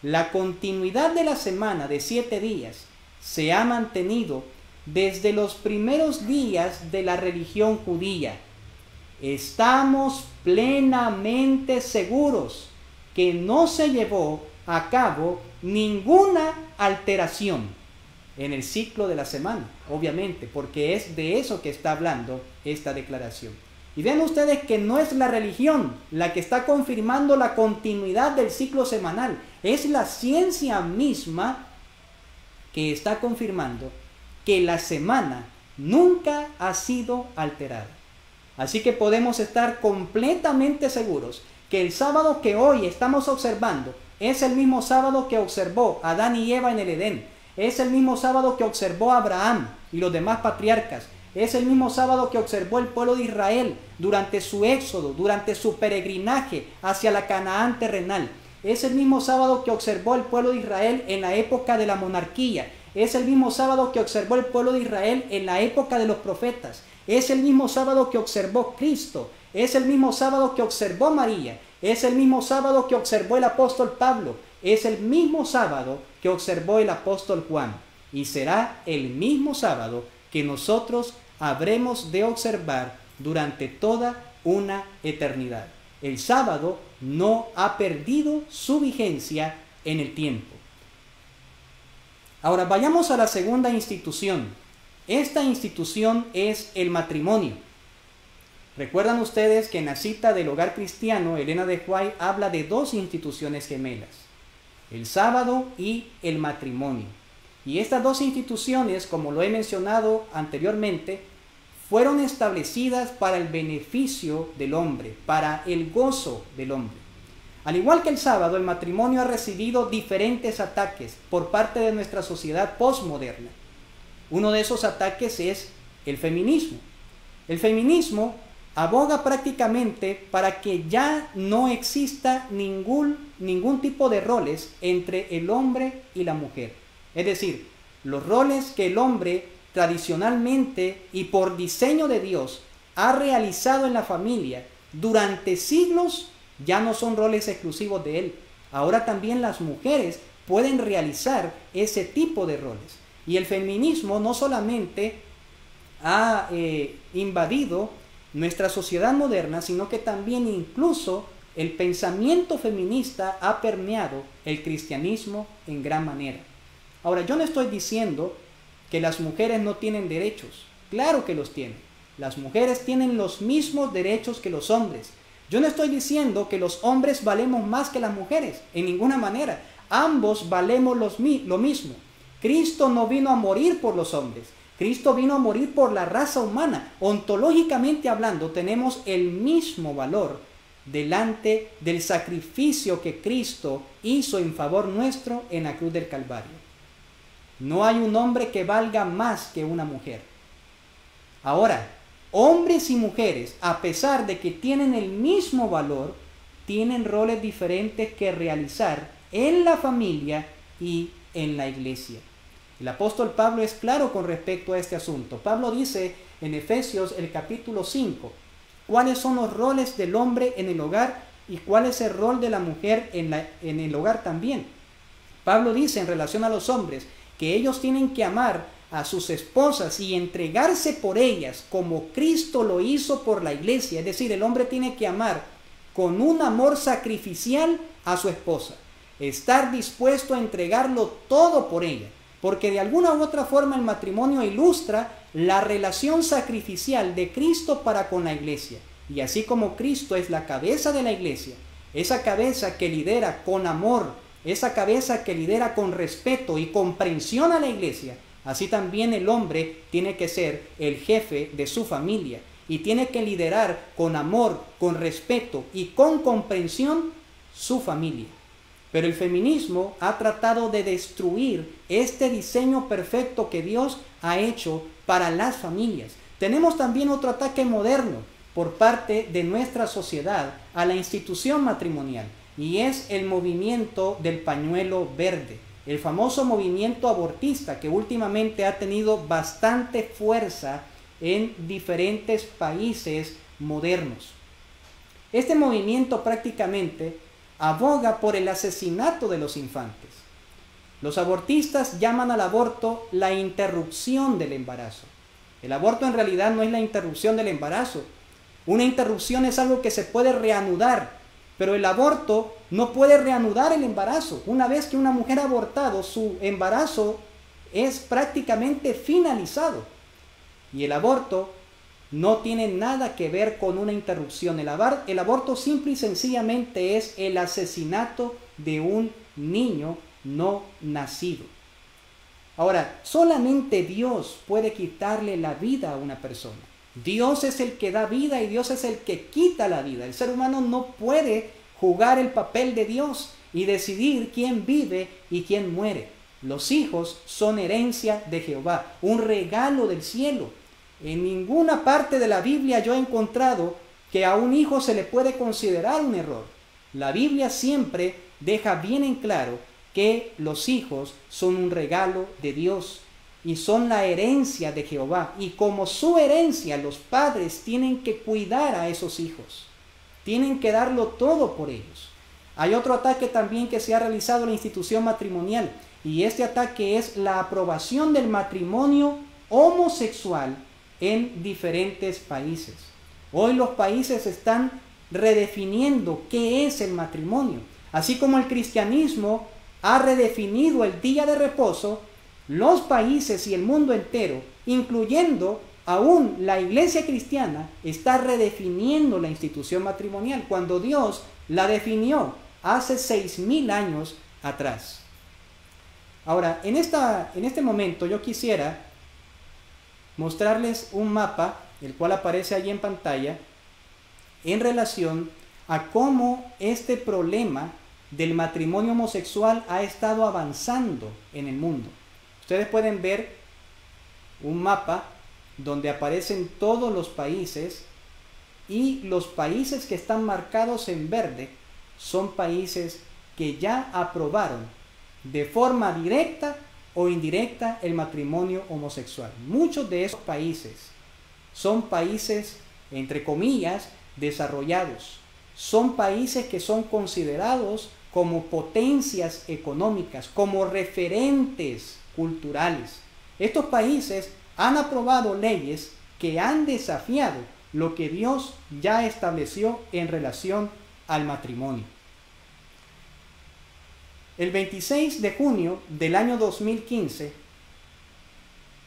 la continuidad de la semana de 7 días se ha mantenido desde los primeros días de la religión judía. Estamos plenamente seguros que no se llevó a cabo ninguna alteración en el ciclo de la semana, obviamente, porque es de eso que está hablando esta declaración. Y vean ustedes que no es la religión la que está confirmando la continuidad del ciclo semanal, es la ciencia misma que está confirmando que la semana nunca ha sido alterada. Así que podemos estar completamente seguros que el sábado que hoy estamos observando es el mismo sábado que observó Adán y Eva en el Edén, es el mismo sábado que observó Abraham y los demás patriarcas, es el mismo sábado que observó el pueblo de Israel durante su éxodo, durante su peregrinaje hacia la Canaán terrenal. Es el mismo sábado que observó el pueblo de Israel en la época de la monarquía. Es el mismo sábado que observó el pueblo de Israel en la época de los profetas. Es el mismo sábado que observó Cristo. Es el mismo sábado que observó María. Es el mismo sábado que observó el apóstol Pablo. Es el mismo sábado que observó el apóstol Juan. Y será el mismo sábado que nosotros habremos de observar durante toda una eternidad. El sábado no ha perdido su vigencia en el tiempo. Ahora vayamos a la segunda institución. Esta institución es el matrimonio. Recuerdan ustedes que en la cita del Hogar Cristiano, Elena de White habla de dos instituciones gemelas: el sábado y el matrimonio. Y estas dos instituciones, como lo he mencionado anteriormente, fueron establecidas para el beneficio del hombre, para el gozo del hombre. Al igual que el sábado, el matrimonio ha recibido diferentes ataques por parte de nuestra sociedad postmoderna. Uno de esos ataques es el feminismo. El feminismo aboga prácticamente para que ya no exista ningún tipo de roles entre el hombre y la mujer. Es decir, los roles que el hombre tradicionalmente y por diseño de Dios ha realizado en la familia durante siglos ya no son roles exclusivos de él. Ahora también las mujeres pueden realizar ese tipo de roles. Y el feminismo no solamente ha invadido nuestra sociedad moderna, sino que también incluso el pensamiento feminista ha permeado el cristianismo en gran manera. Ahora, yo no estoy diciendo que las mujeres no tienen derechos. Claro que los tienen. Las mujeres tienen los mismos derechos que los hombres. Yo no estoy diciendo que los hombres valemos más que las mujeres, en ninguna manera. Ambos valemos lo mismo. Cristo no vino a morir por los hombres. Cristo vino a morir por la raza humana. Ontológicamente hablando, tenemos el mismo valor delante del sacrificio que Cristo hizo en favor nuestro en la cruz del Calvario. No hay un hombre que valga más que una mujer. Ahora, hombres y mujeres, a pesar de que tienen el mismo valor, tienen roles diferentes que realizar en la familia y en la iglesia. El apóstol Pablo es claro con respecto a este asunto. Pablo dice en Efesios el capítulo 5, cuáles son los roles del hombre en el hogar y cuál es el rol de la mujer en el hogar también. Pablo dice en relación a los hombres que ellos tienen que amar a sus esposas y entregarse por ellas como Cristo lo hizo por la iglesia. Es decir, el hombre tiene que amar con un amor sacrificial a su esposa, estar dispuesto a entregarlo todo por ella, porque de alguna u otra forma el matrimonio ilustra la relación sacrificial de Cristo para con la iglesia. Y así como Cristo es la cabeza de la iglesia, esa cabeza que lidera con amor, esa cabeza que lidera con respeto y comprensión a la iglesia, así también el hombre tiene que ser el jefe de su familia y tiene que liderar con amor, con respeto y con comprensión su familia. Pero el feminismo ha tratado de destruir este diseño perfecto que Dios ha hecho para las familias. Tenemos también otro ataque moderno por parte de nuestra sociedad a la institución matrimonial, y es el movimiento del pañuelo verde, el famoso movimiento abortista que últimamente ha tenido bastante fuerza en diferentes países modernos. Este movimiento prácticamente aboga por el asesinato de los infantes. Los abortistas llaman al aborto la interrupción del embarazo. El aborto en realidad no es la interrupción del embarazo. Una interrupción es algo que se puede reanudar, pero el aborto no puede reanudar el embarazo. Una vez que una mujer ha abortado, su embarazo es prácticamente finalizado. Y el aborto no tiene nada que ver con una interrupción. El aborto simple y sencillamente es el asesinato de un niño no nacido. Ahora, solamente Dios puede quitarle la vida a una persona. Dios es el que da vida y Dios es el que quita la vida. El ser humano no puede jugar el papel de Dios y decidir quién vive y quién muere. Los hijos son herencia de Jehová, un regalo del cielo. En ninguna parte de la Biblia yo he encontrado que a un hijo se le puede considerar un error. La Biblia siempre deja bien en claro que los hijos son un regalo de Dios y son la herencia de Jehová. Y como su herencia, los padres tienen que cuidar a esos hijos. Tienen que darlo todo por ellos. Hay otro ataque también que se ha realizado en la institución matrimonial, y este ataque es la aprobación del matrimonio homosexual en diferentes países. Hoy los países están redefiniendo qué es el matrimonio. Así como el cristianismo ha redefinido el día de reposo, los países y el mundo entero, incluyendo aún la iglesia cristiana, está redefiniendo la institución matrimonial cuando Dios la definió hace 6,000 años atrás. Ahora, en este momento yo quisiera mostrarles un mapa, el cual aparece allí en pantalla, en relación a cómo este problema del matrimonio homosexual ha estado avanzando en el mundo. Ustedes pueden ver un mapa donde aparecen todos los países, y los países que están marcados en verde son países que ya aprobaron de forma directa o indirecta el matrimonio homosexual. Muchos de esos países son países, entre comillas, desarrollados. son países que son considerados como potencias económicas, como referentes culturales. Estos países han aprobado leyes que han desafiado lo que Dios ya estableció en relación al matrimonio. El 26 de junio del año 2015,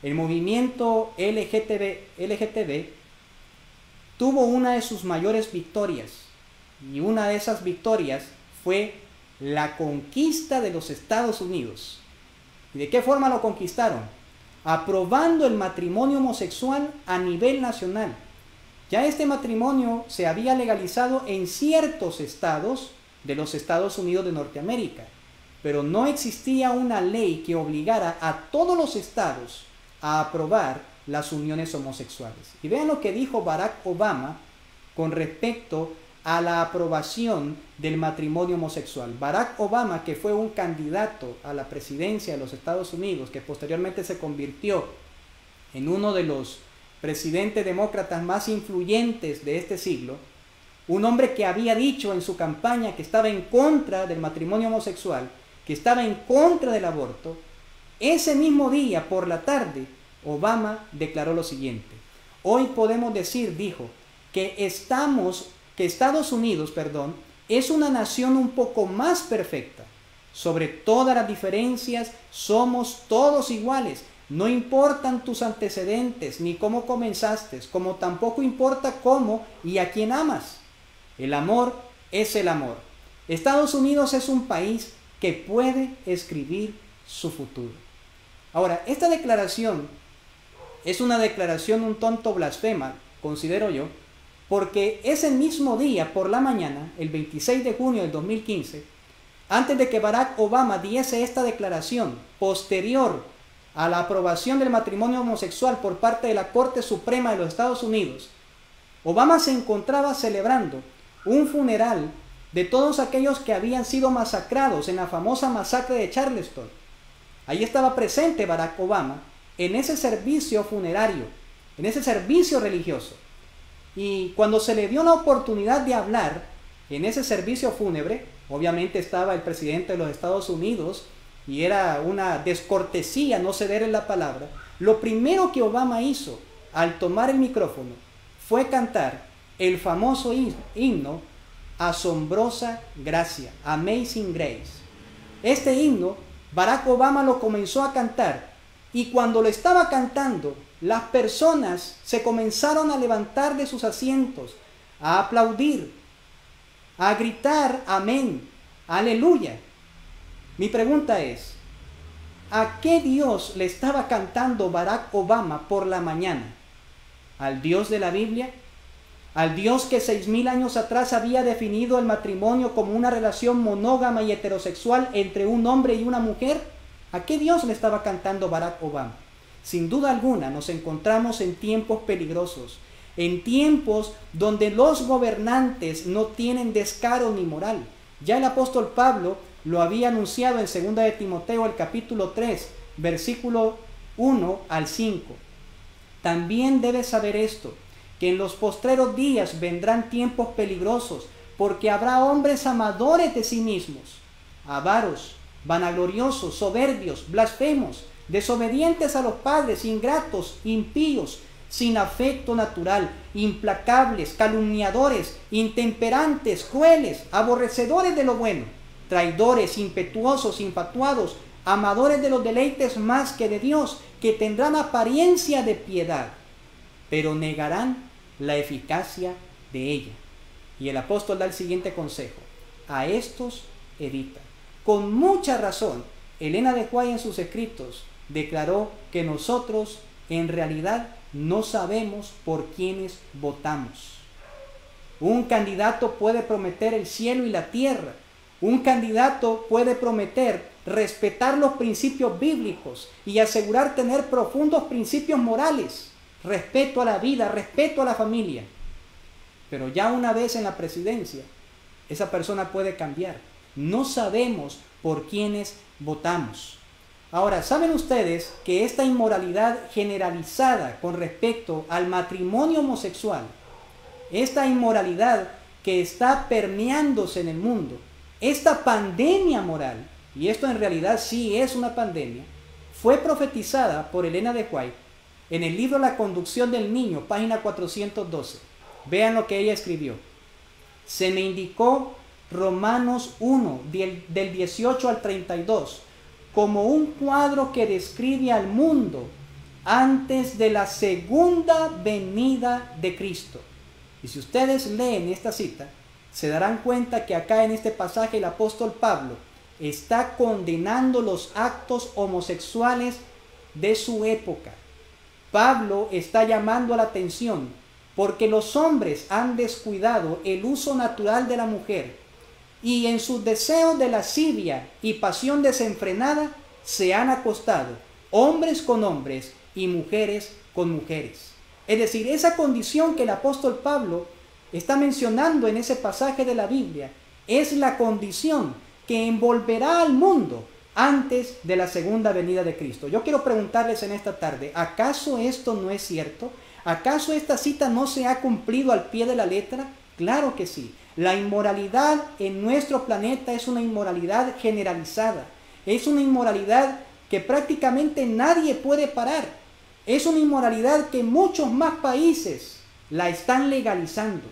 el movimiento LGTB tuvo una de sus mayores victorias, y una de esas victorias fue la conquista de los Estados Unidos. ¿Y de qué forma lo conquistaron? Aprobando el matrimonio homosexual a nivel nacional. Ya este matrimonio se había legalizado en ciertos estados de los Estados Unidos de Norteamérica, pero no existía una ley que obligara a todos los estados a aprobar las uniones homosexuales. Y vean lo que dijo Barack Obama con respecto a la aprobación del matrimonio homosexual. Barack Obama, que fue un candidato a la presidencia de los Estados Unidos, que posteriormente se convirtió en uno de los presidentes demócratas más influyentes de este siglo, un hombre que había dicho en su campaña que estaba en contra del matrimonio homosexual, que estaba en contra del aborto, ese mismo día por la tarde, Obama declaró lo siguiente: hoy podemos decir, dijo, que Estados Unidos, es una nación un poco más perfecta. Sobre todas las diferencias, somos todos iguales. No importan tus antecedentes ni cómo comenzaste, como tampoco importa cómo y a quién amas. El amor es el amor. Estados Unidos es un país que puede escribir su futuro. Ahora, esta declaración es una declaración un tanto blasfema, considero yo, porque ese mismo día por la mañana, el 26 de junio del 2015, antes de que Barack Obama diese esta declaración, posterior a la aprobación del matrimonio homosexual por parte de la Corte Suprema de los Estados Unidos, Obama se encontraba celebrando un funeral de todos aquellos que habían sido masacrados en la famosa masacre de Charleston. Ahí estaba presente Barack Obama en ese servicio funerario, en ese servicio religioso. Y cuando se le dio la oportunidad de hablar en ese servicio fúnebre, obviamente estaba el presidente de los Estados Unidos y era una descortesía no cederle la palabra. Lo primero que Obama hizo al tomar el micrófono fue cantar el famoso himno Asombrosa Gracia, Amazing Grace. Este himno Barack Obama lo comenzó a cantar, y cuando lo estaba cantando, las personas se comenzaron a levantar de sus asientos, a aplaudir, a gritar amén, aleluya. Mi pregunta es, ¿a qué Dios le estaba cantando Barack Obama por la mañana? ¿Al Dios de la Biblia? ¿Al Dios que 6,000 años atrás había definido el matrimonio como una relación monógama y heterosexual entre un hombre y una mujer? ¿A qué Dios le estaba cantando Barack Obama? Sin duda alguna nos encontramos en tiempos peligrosos, en tiempos donde los gobernantes no tienen descaro ni moral. Ya el apóstol Pablo lo había anunciado en 2 de Timoteo, el capítulo 3, versículo 1 al 5. También debes saber esto, que en los postreros días vendrán tiempos peligrosos, porque habrá hombres amadores de sí mismos, avaros, vanagloriosos, soberbios, blasfemos, desobedientes a los padres, ingratos, impíos, sin afecto natural, implacables, calumniadores, intemperantes, crueles, aborrecedores de lo bueno, traidores, impetuosos, infatuados, amadores de los deleites más que de Dios, que tendrán apariencia de piedad, pero negarán la eficacia de ella. Y el apóstol da el siguiente consejo: a estos evita. Con mucha razón, Elena de White en sus escritos declaró que nosotros en realidad no sabemos por quiénes votamos. Un candidato puede prometer el cielo y la tierra. Un candidato puede prometer respetar los principios bíblicos y asegurar tener profundos principios morales, respeto a la vida, respeto a la familia. Pero ya una vez en la presidencia, esa persona puede cambiar. No sabemos por quiénes votamos. Ahora, ¿saben ustedes que esta inmoralidad generalizada con respecto al matrimonio homosexual, esta inmoralidad que está permeándose en el mundo, esta pandemia moral, y esto en realidad sí es una pandemia, fue profetizada por Elena de White en el libro La conducción del niño, página 412. Vean lo que ella escribió. Se me indicó Romanos 1, del 18 al 32, como un cuadro que describe al mundo antes de la segunda venida de Cristo. Y si ustedes leen esta cita, se darán cuenta que acá en este pasaje el apóstol Pablo está condenando los actos homosexuales de su época. Pablo está llamando la atención porque los hombres han descuidado el uso natural de la mujer y en sus deseos de lascivia y pasión desenfrenada se han acostado hombres con hombres y mujeres con mujeres. Es decir, esa condición que el apóstol Pablo está mencionando en ese pasaje de la Biblia es la condición que envolverá al mundo antes de la segunda venida de Cristo. Yo quiero preguntarles en esta tarde, ¿acaso esto no es cierto? ¿Acaso esta cita no se ha cumplido al pie de la letra? Claro que sí. La inmoralidad en nuestro planeta es una inmoralidad generalizada. Es una inmoralidad que prácticamente nadie puede parar. Es una inmoralidad que muchos más países la están legalizando.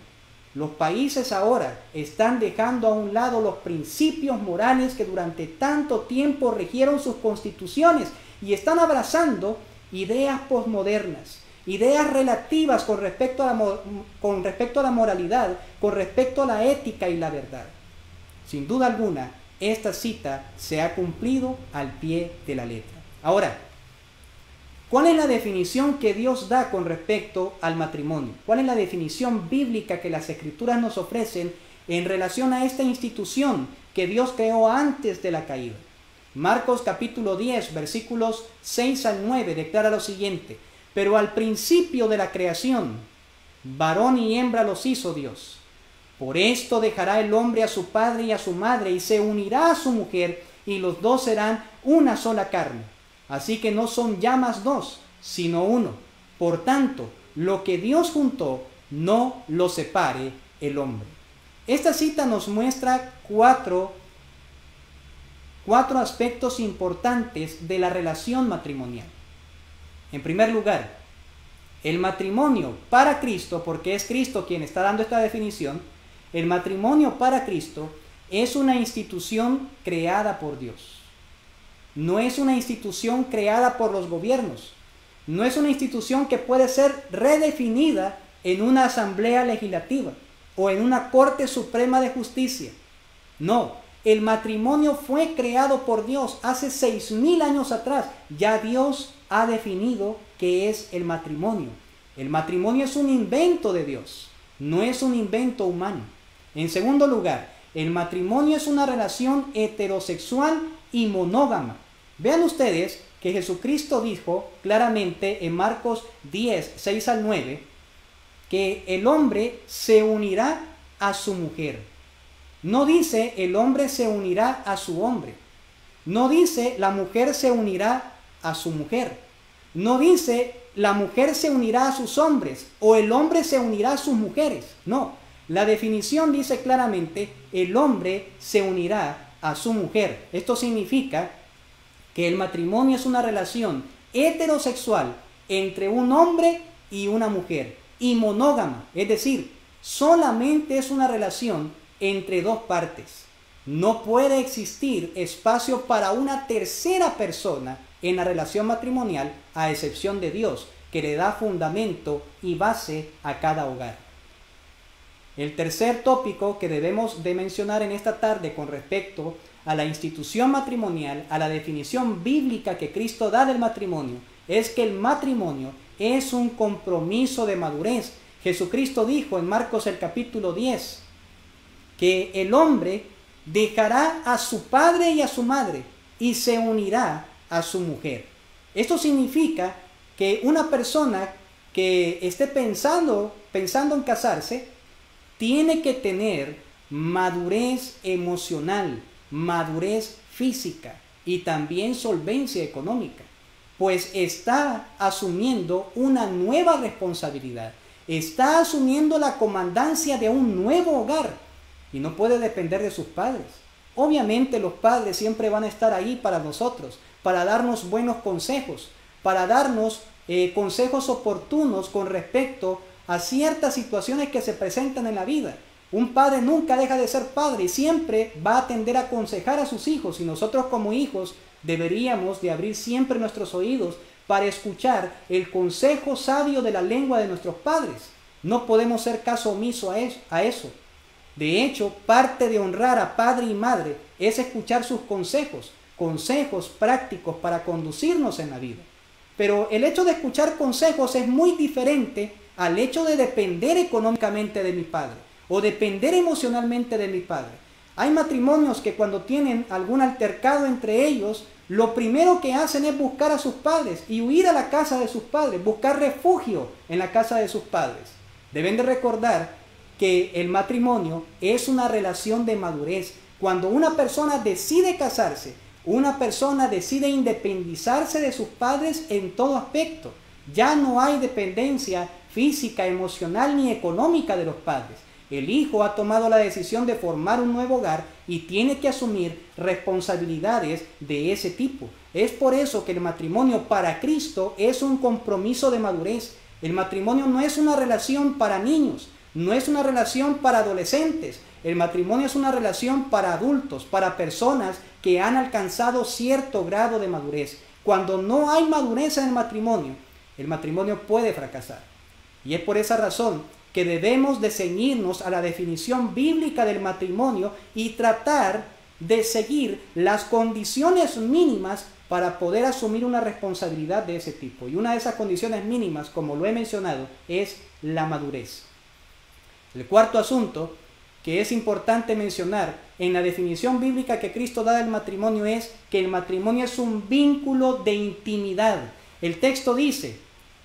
Los países ahora están dejando a un lado los principios morales que durante tanto tiempo regieron sus constituciones y están abrazando ideas posmodernas, ideas relativas con respecto a la moralidad, con respecto a la ética y la verdad. Sin duda alguna, esta cita se ha cumplido al pie de la letra. Ahora, ¿cuál es la definición que Dios da con respecto al matrimonio? ¿Cuál es la definición bíblica que las Escrituras nos ofrecen en relación a esta institución que Dios creó antes de la caída? Marcos capítulo 10, versículos 6 al 9 declara lo siguiente: pero al principio de la creación, varón y hembra los hizo Dios. Por esto dejará el hombre a su padre y a su madre y se unirá a su mujer y los dos serán una sola carne. Así que no son ya más dos, sino uno. Por tanto, lo que Dios juntó, no lo separe el hombre. Esta cita nos muestra cuatro aspectos importantes de la relación matrimonial. En primer lugar, el matrimonio para Cristo, porque es Cristo quien está dando esta definición, el matrimonio para Cristo es una institución creada por Dios. No es una institución creada por los gobiernos. No es una institución que puede ser redefinida en una asamblea legislativa o en una Corte Suprema de Justicia. No, el matrimonio fue creado por Dios hace 6,000 años atrás. Ya Dios ha definido qué es el matrimonio. El matrimonio es un invento de Dios, no es un invento humano. En segundo lugar, el matrimonio es una relación heterosexual y monógama. Vean ustedes que Jesucristo dijo claramente en Marcos 10, 6 al 9, que el hombre se unirá a su mujer. No dice el hombre se unirá a su hombre. No dice la mujer se unirá a su mujer. No dice la mujer se unirá a sus hombres o el hombre se unirá a sus mujeres. No, la definición dice claramente el hombre se unirá a su mujer. Esto significa que el matrimonio es una relación heterosexual entre un hombre y una mujer y monógama, es decir, solamente es una relación entre dos partes. No puede existir espacio para una tercera persona en la relación matrimonial, a excepción de Dios, que le da fundamento y base a cada hogar. El tercer tópico que debemos de mencionar en esta tarde con respecto a la institución matrimonial, a la definición bíblica que Cristo da del matrimonio, es que el matrimonio es un compromiso de madurez. Jesucristo dijo en Marcos el capítulo 10 que el hombre dejará a su padre y a su madre y se unirá a su mujer. Esto significa que una persona que esté pensando en casarse tiene que tener madurez emocional, madurez física y también solvencia económica, pues está asumiendo una nueva responsabilidad, está asumiendo la comandancia de un nuevo hogar y no puede depender de sus padres. Obviamente los padres siempre van a estar ahí para nosotros, para darnos buenos consejos, para darnos consejos oportunos con respecto a ciertas situaciones que se presentan en la vida. Un padre nunca deja de ser padre y siempre va a tender a aconsejar a sus hijos, y nosotros como hijos deberíamos de abrir siempre nuestros oídos para escuchar el consejo sabio de la lengua de nuestros padres. No podemos ser caso omiso a eso. De hecho, parte de honrar a padre y madre es escuchar sus consejos prácticos para conducirnos en la vida. Pero el hecho de escuchar consejos es muy diferente al hecho de depender económicamente de mi padre o depender emocionalmente de mi padre. Hay matrimonios que cuando tienen algún altercado entre ellos, lo primero que hacen es buscar a sus padres y huir a la casa de sus padres, buscar refugio en la casa de sus padres. Deben de recordar que el matrimonio es una relación de madurez. Cuando una persona decide casarse, una persona decide independizarse de sus padres en todo aspecto. Ya no hay dependencia física, emocional ni económica de los padres. El hijo ha tomado la decisión de formar un nuevo hogar y tiene que asumir responsabilidades de ese tipo. Es por eso que el matrimonio para Cristo es un compromiso de madurez. El matrimonio no es una relación para niños, no es una relación para adolescentes. El matrimonio es una relación para adultos, para personas que han alcanzado cierto grado de madurez. Cuando no hay madurez en el matrimonio puede fracasar. Y es por esa razón que debemos de ceñirnos a la definición bíblica del matrimonio y tratar de seguir las condiciones mínimas para poder asumir una responsabilidad de ese tipo. Y una de esas condiciones mínimas, como lo he mencionado, es la madurez. El cuarto asunto que es importante mencionar en la definición bíblica que Cristo da del matrimonio es que el matrimonio es un vínculo de intimidad. El texto dice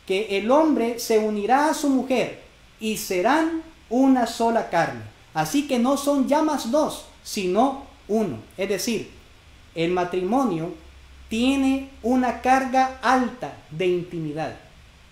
que el hombre se unirá a su mujer y serán una sola carne. Así que no son ya más dos, sino uno. Es decir, el matrimonio tiene una carga alta de intimidad.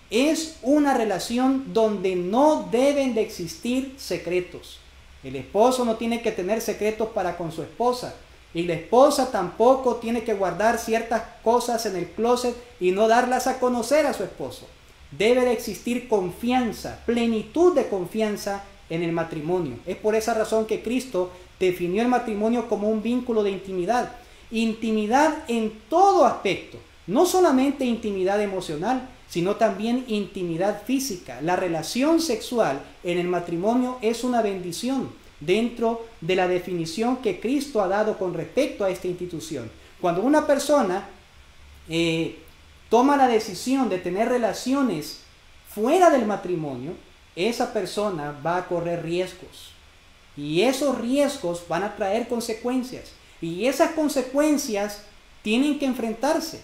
Es una relación donde no deben de existir secretos. El esposo no tiene que tener secretos para con su esposa. Y la esposa tampoco tiene que guardar ciertas cosas en el closet y no darlas a conocer a su esposo. Debe de existir confianza, plenitud de confianza en el matrimonio. Es por esa razón que Cristo definió el matrimonio como un vínculo de intimidad. Intimidad en todo aspecto. No solamente intimidad emocional, sino también intimidad física. La relación sexual en el matrimonio es una bendición dentro de la definición que Cristo ha dado con respecto a esta institución. Cuando una persona toma la decisión de tener relaciones fuera del matrimonio, esa persona va a correr riesgos. Y esos riesgos van a traer consecuencias. Y esas consecuencias tienen que enfrentarse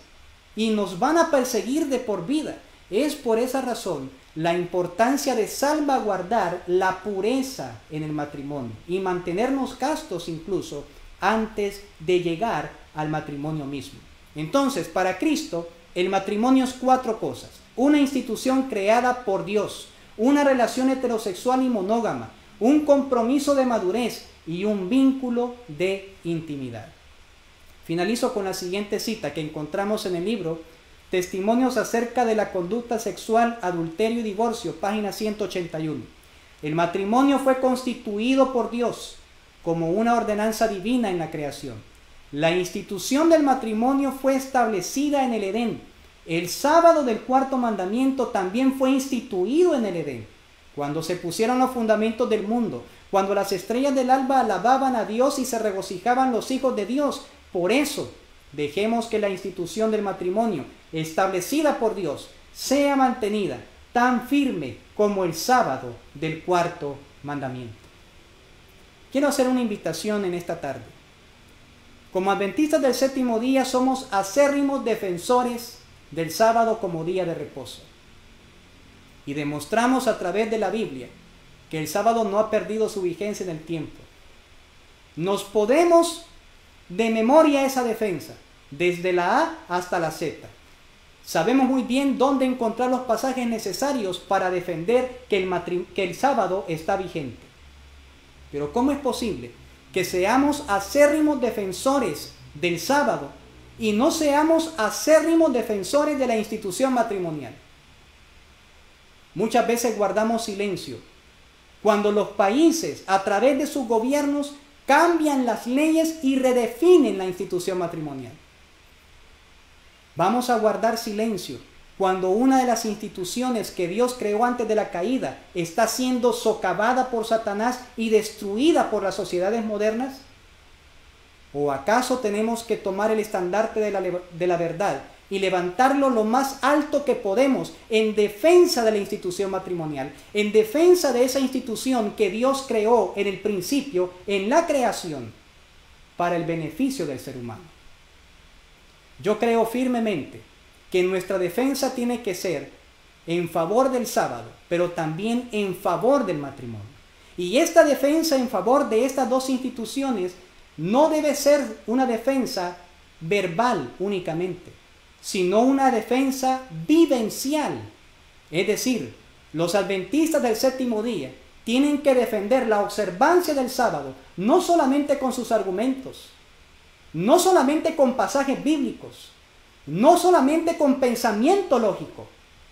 y nos van a perseguir de por vida. Es por esa razón la importancia de salvaguardar la pureza en el matrimonio y mantenernos castos incluso antes de llegar al matrimonio mismo. Entonces, para Cristo, el matrimonio es 4 cosas: una institución creada por Dios, una relación heterosexual y monógama, un compromiso de madurez y un vínculo de intimidad. Finalizo con la siguiente cita que encontramos en el libro Testimonios acerca de la conducta sexual, adulterio y divorcio, página 181. El matrimonio fue constituido por Dios como una ordenanza divina en la creación. La institución del matrimonio fue establecida en el Edén. El sábado del 4º mandamiento también fue instituido en el Edén. Cuando se pusieron los fundamentos del mundo, cuando las estrellas del alba alababan a Dios y se regocijaban los hijos de Dios. Por eso, dejemos que la institución del matrimonio, establecida por Dios, sea mantenida tan firme como el sábado del 4º mandamiento. Quiero hacer una invitación en esta tarde. Como adventistas del 7º día somos acérrimos defensores del sábado como día de reposo. Y demostramos a través de la Biblia que el sábado no ha perdido su vigencia en el tiempo. Nos podemos de memoria esa defensa, desde la A hasta la Z. Sabemos muy bien dónde encontrar los pasajes necesarios para defender que el sábado está vigente. Pero ¿cómo es posible que seamos acérrimos defensores del sábado y no seamos acérrimos defensores de la institución matrimonial? Muchas veces guardamos silencio cuando los países, a través de sus gobiernos, cambian las leyes y redefinen la institución matrimonial. Vamos a guardar silencio cuando una de las instituciones que Dios creó antes de la caída está siendo socavada por Satanás y destruida por las sociedades modernas. ¿O acaso tenemos que tomar el estandarte de la verdad y levantarlo lo más alto que podemos en defensa de la institución matrimonial, en defensa de esa institución que Dios creó en el principio, en la creación, para el beneficio del ser humano? Yo creo firmemente que nuestra defensa tiene que ser en favor del sábado, pero también en favor del matrimonio. Y esta defensa en favor de estas dos instituciones no debe ser una defensa verbal únicamente, sino una defensa vivencial. Es decir, los adventistas del séptimo día tienen que defender la observancia del sábado, no solamente con sus argumentos, no solamente con pasajes bíblicos, no solamente con pensamiento lógico,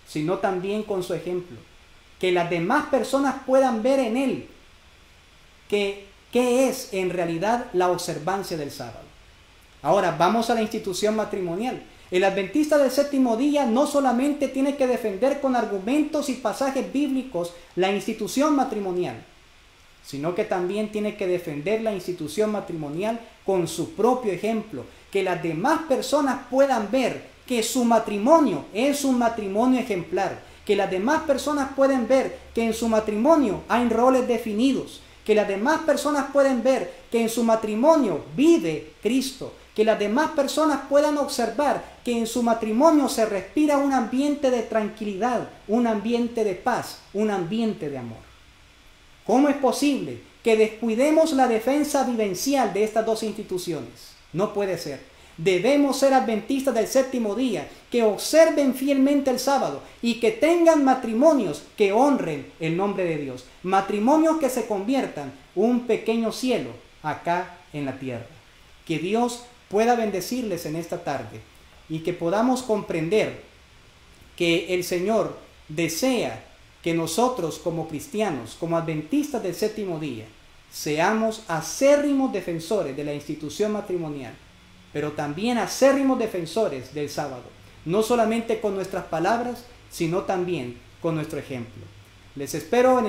sino también con su ejemplo. Que las demás personas puedan ver en él qué es en realidad la observancia del sábado. Ahora vamos a la institución matrimonial. El adventista del séptimo día no solamente tiene que defender con argumentos y pasajes bíblicos la institución matrimonial, sino que también tiene que defender la institución matrimonial con su propio ejemplo, que las demás personas puedan ver que su matrimonio es un matrimonio ejemplar, que las demás personas pueden ver que en su matrimonio hay roles definidos, que las demás personas pueden ver que en su matrimonio vive Cristo, que las demás personas puedan observar que en su matrimonio se respira un ambiente de tranquilidad, un ambiente de paz, un ambiente de amor. ¿Cómo es posible que descuidemos la defensa vivencial de estas dos instituciones? No puede ser. Debemos ser adventistas del séptimo día, que observen fielmente el sábado y que tengan matrimonios que honren el nombre de Dios. Matrimonios que se conviertan un pequeño cielo acá en la tierra. Que Dios pueda bendecirles en esta tarde y que podamos comprender que el Señor desea que nosotros como cristianos, como adventistas del séptimo día, seamos acérrimos defensores de la institución matrimonial, pero también acérrimos defensores del sábado, no solamente con nuestras palabras, sino también con nuestro ejemplo. Les espero en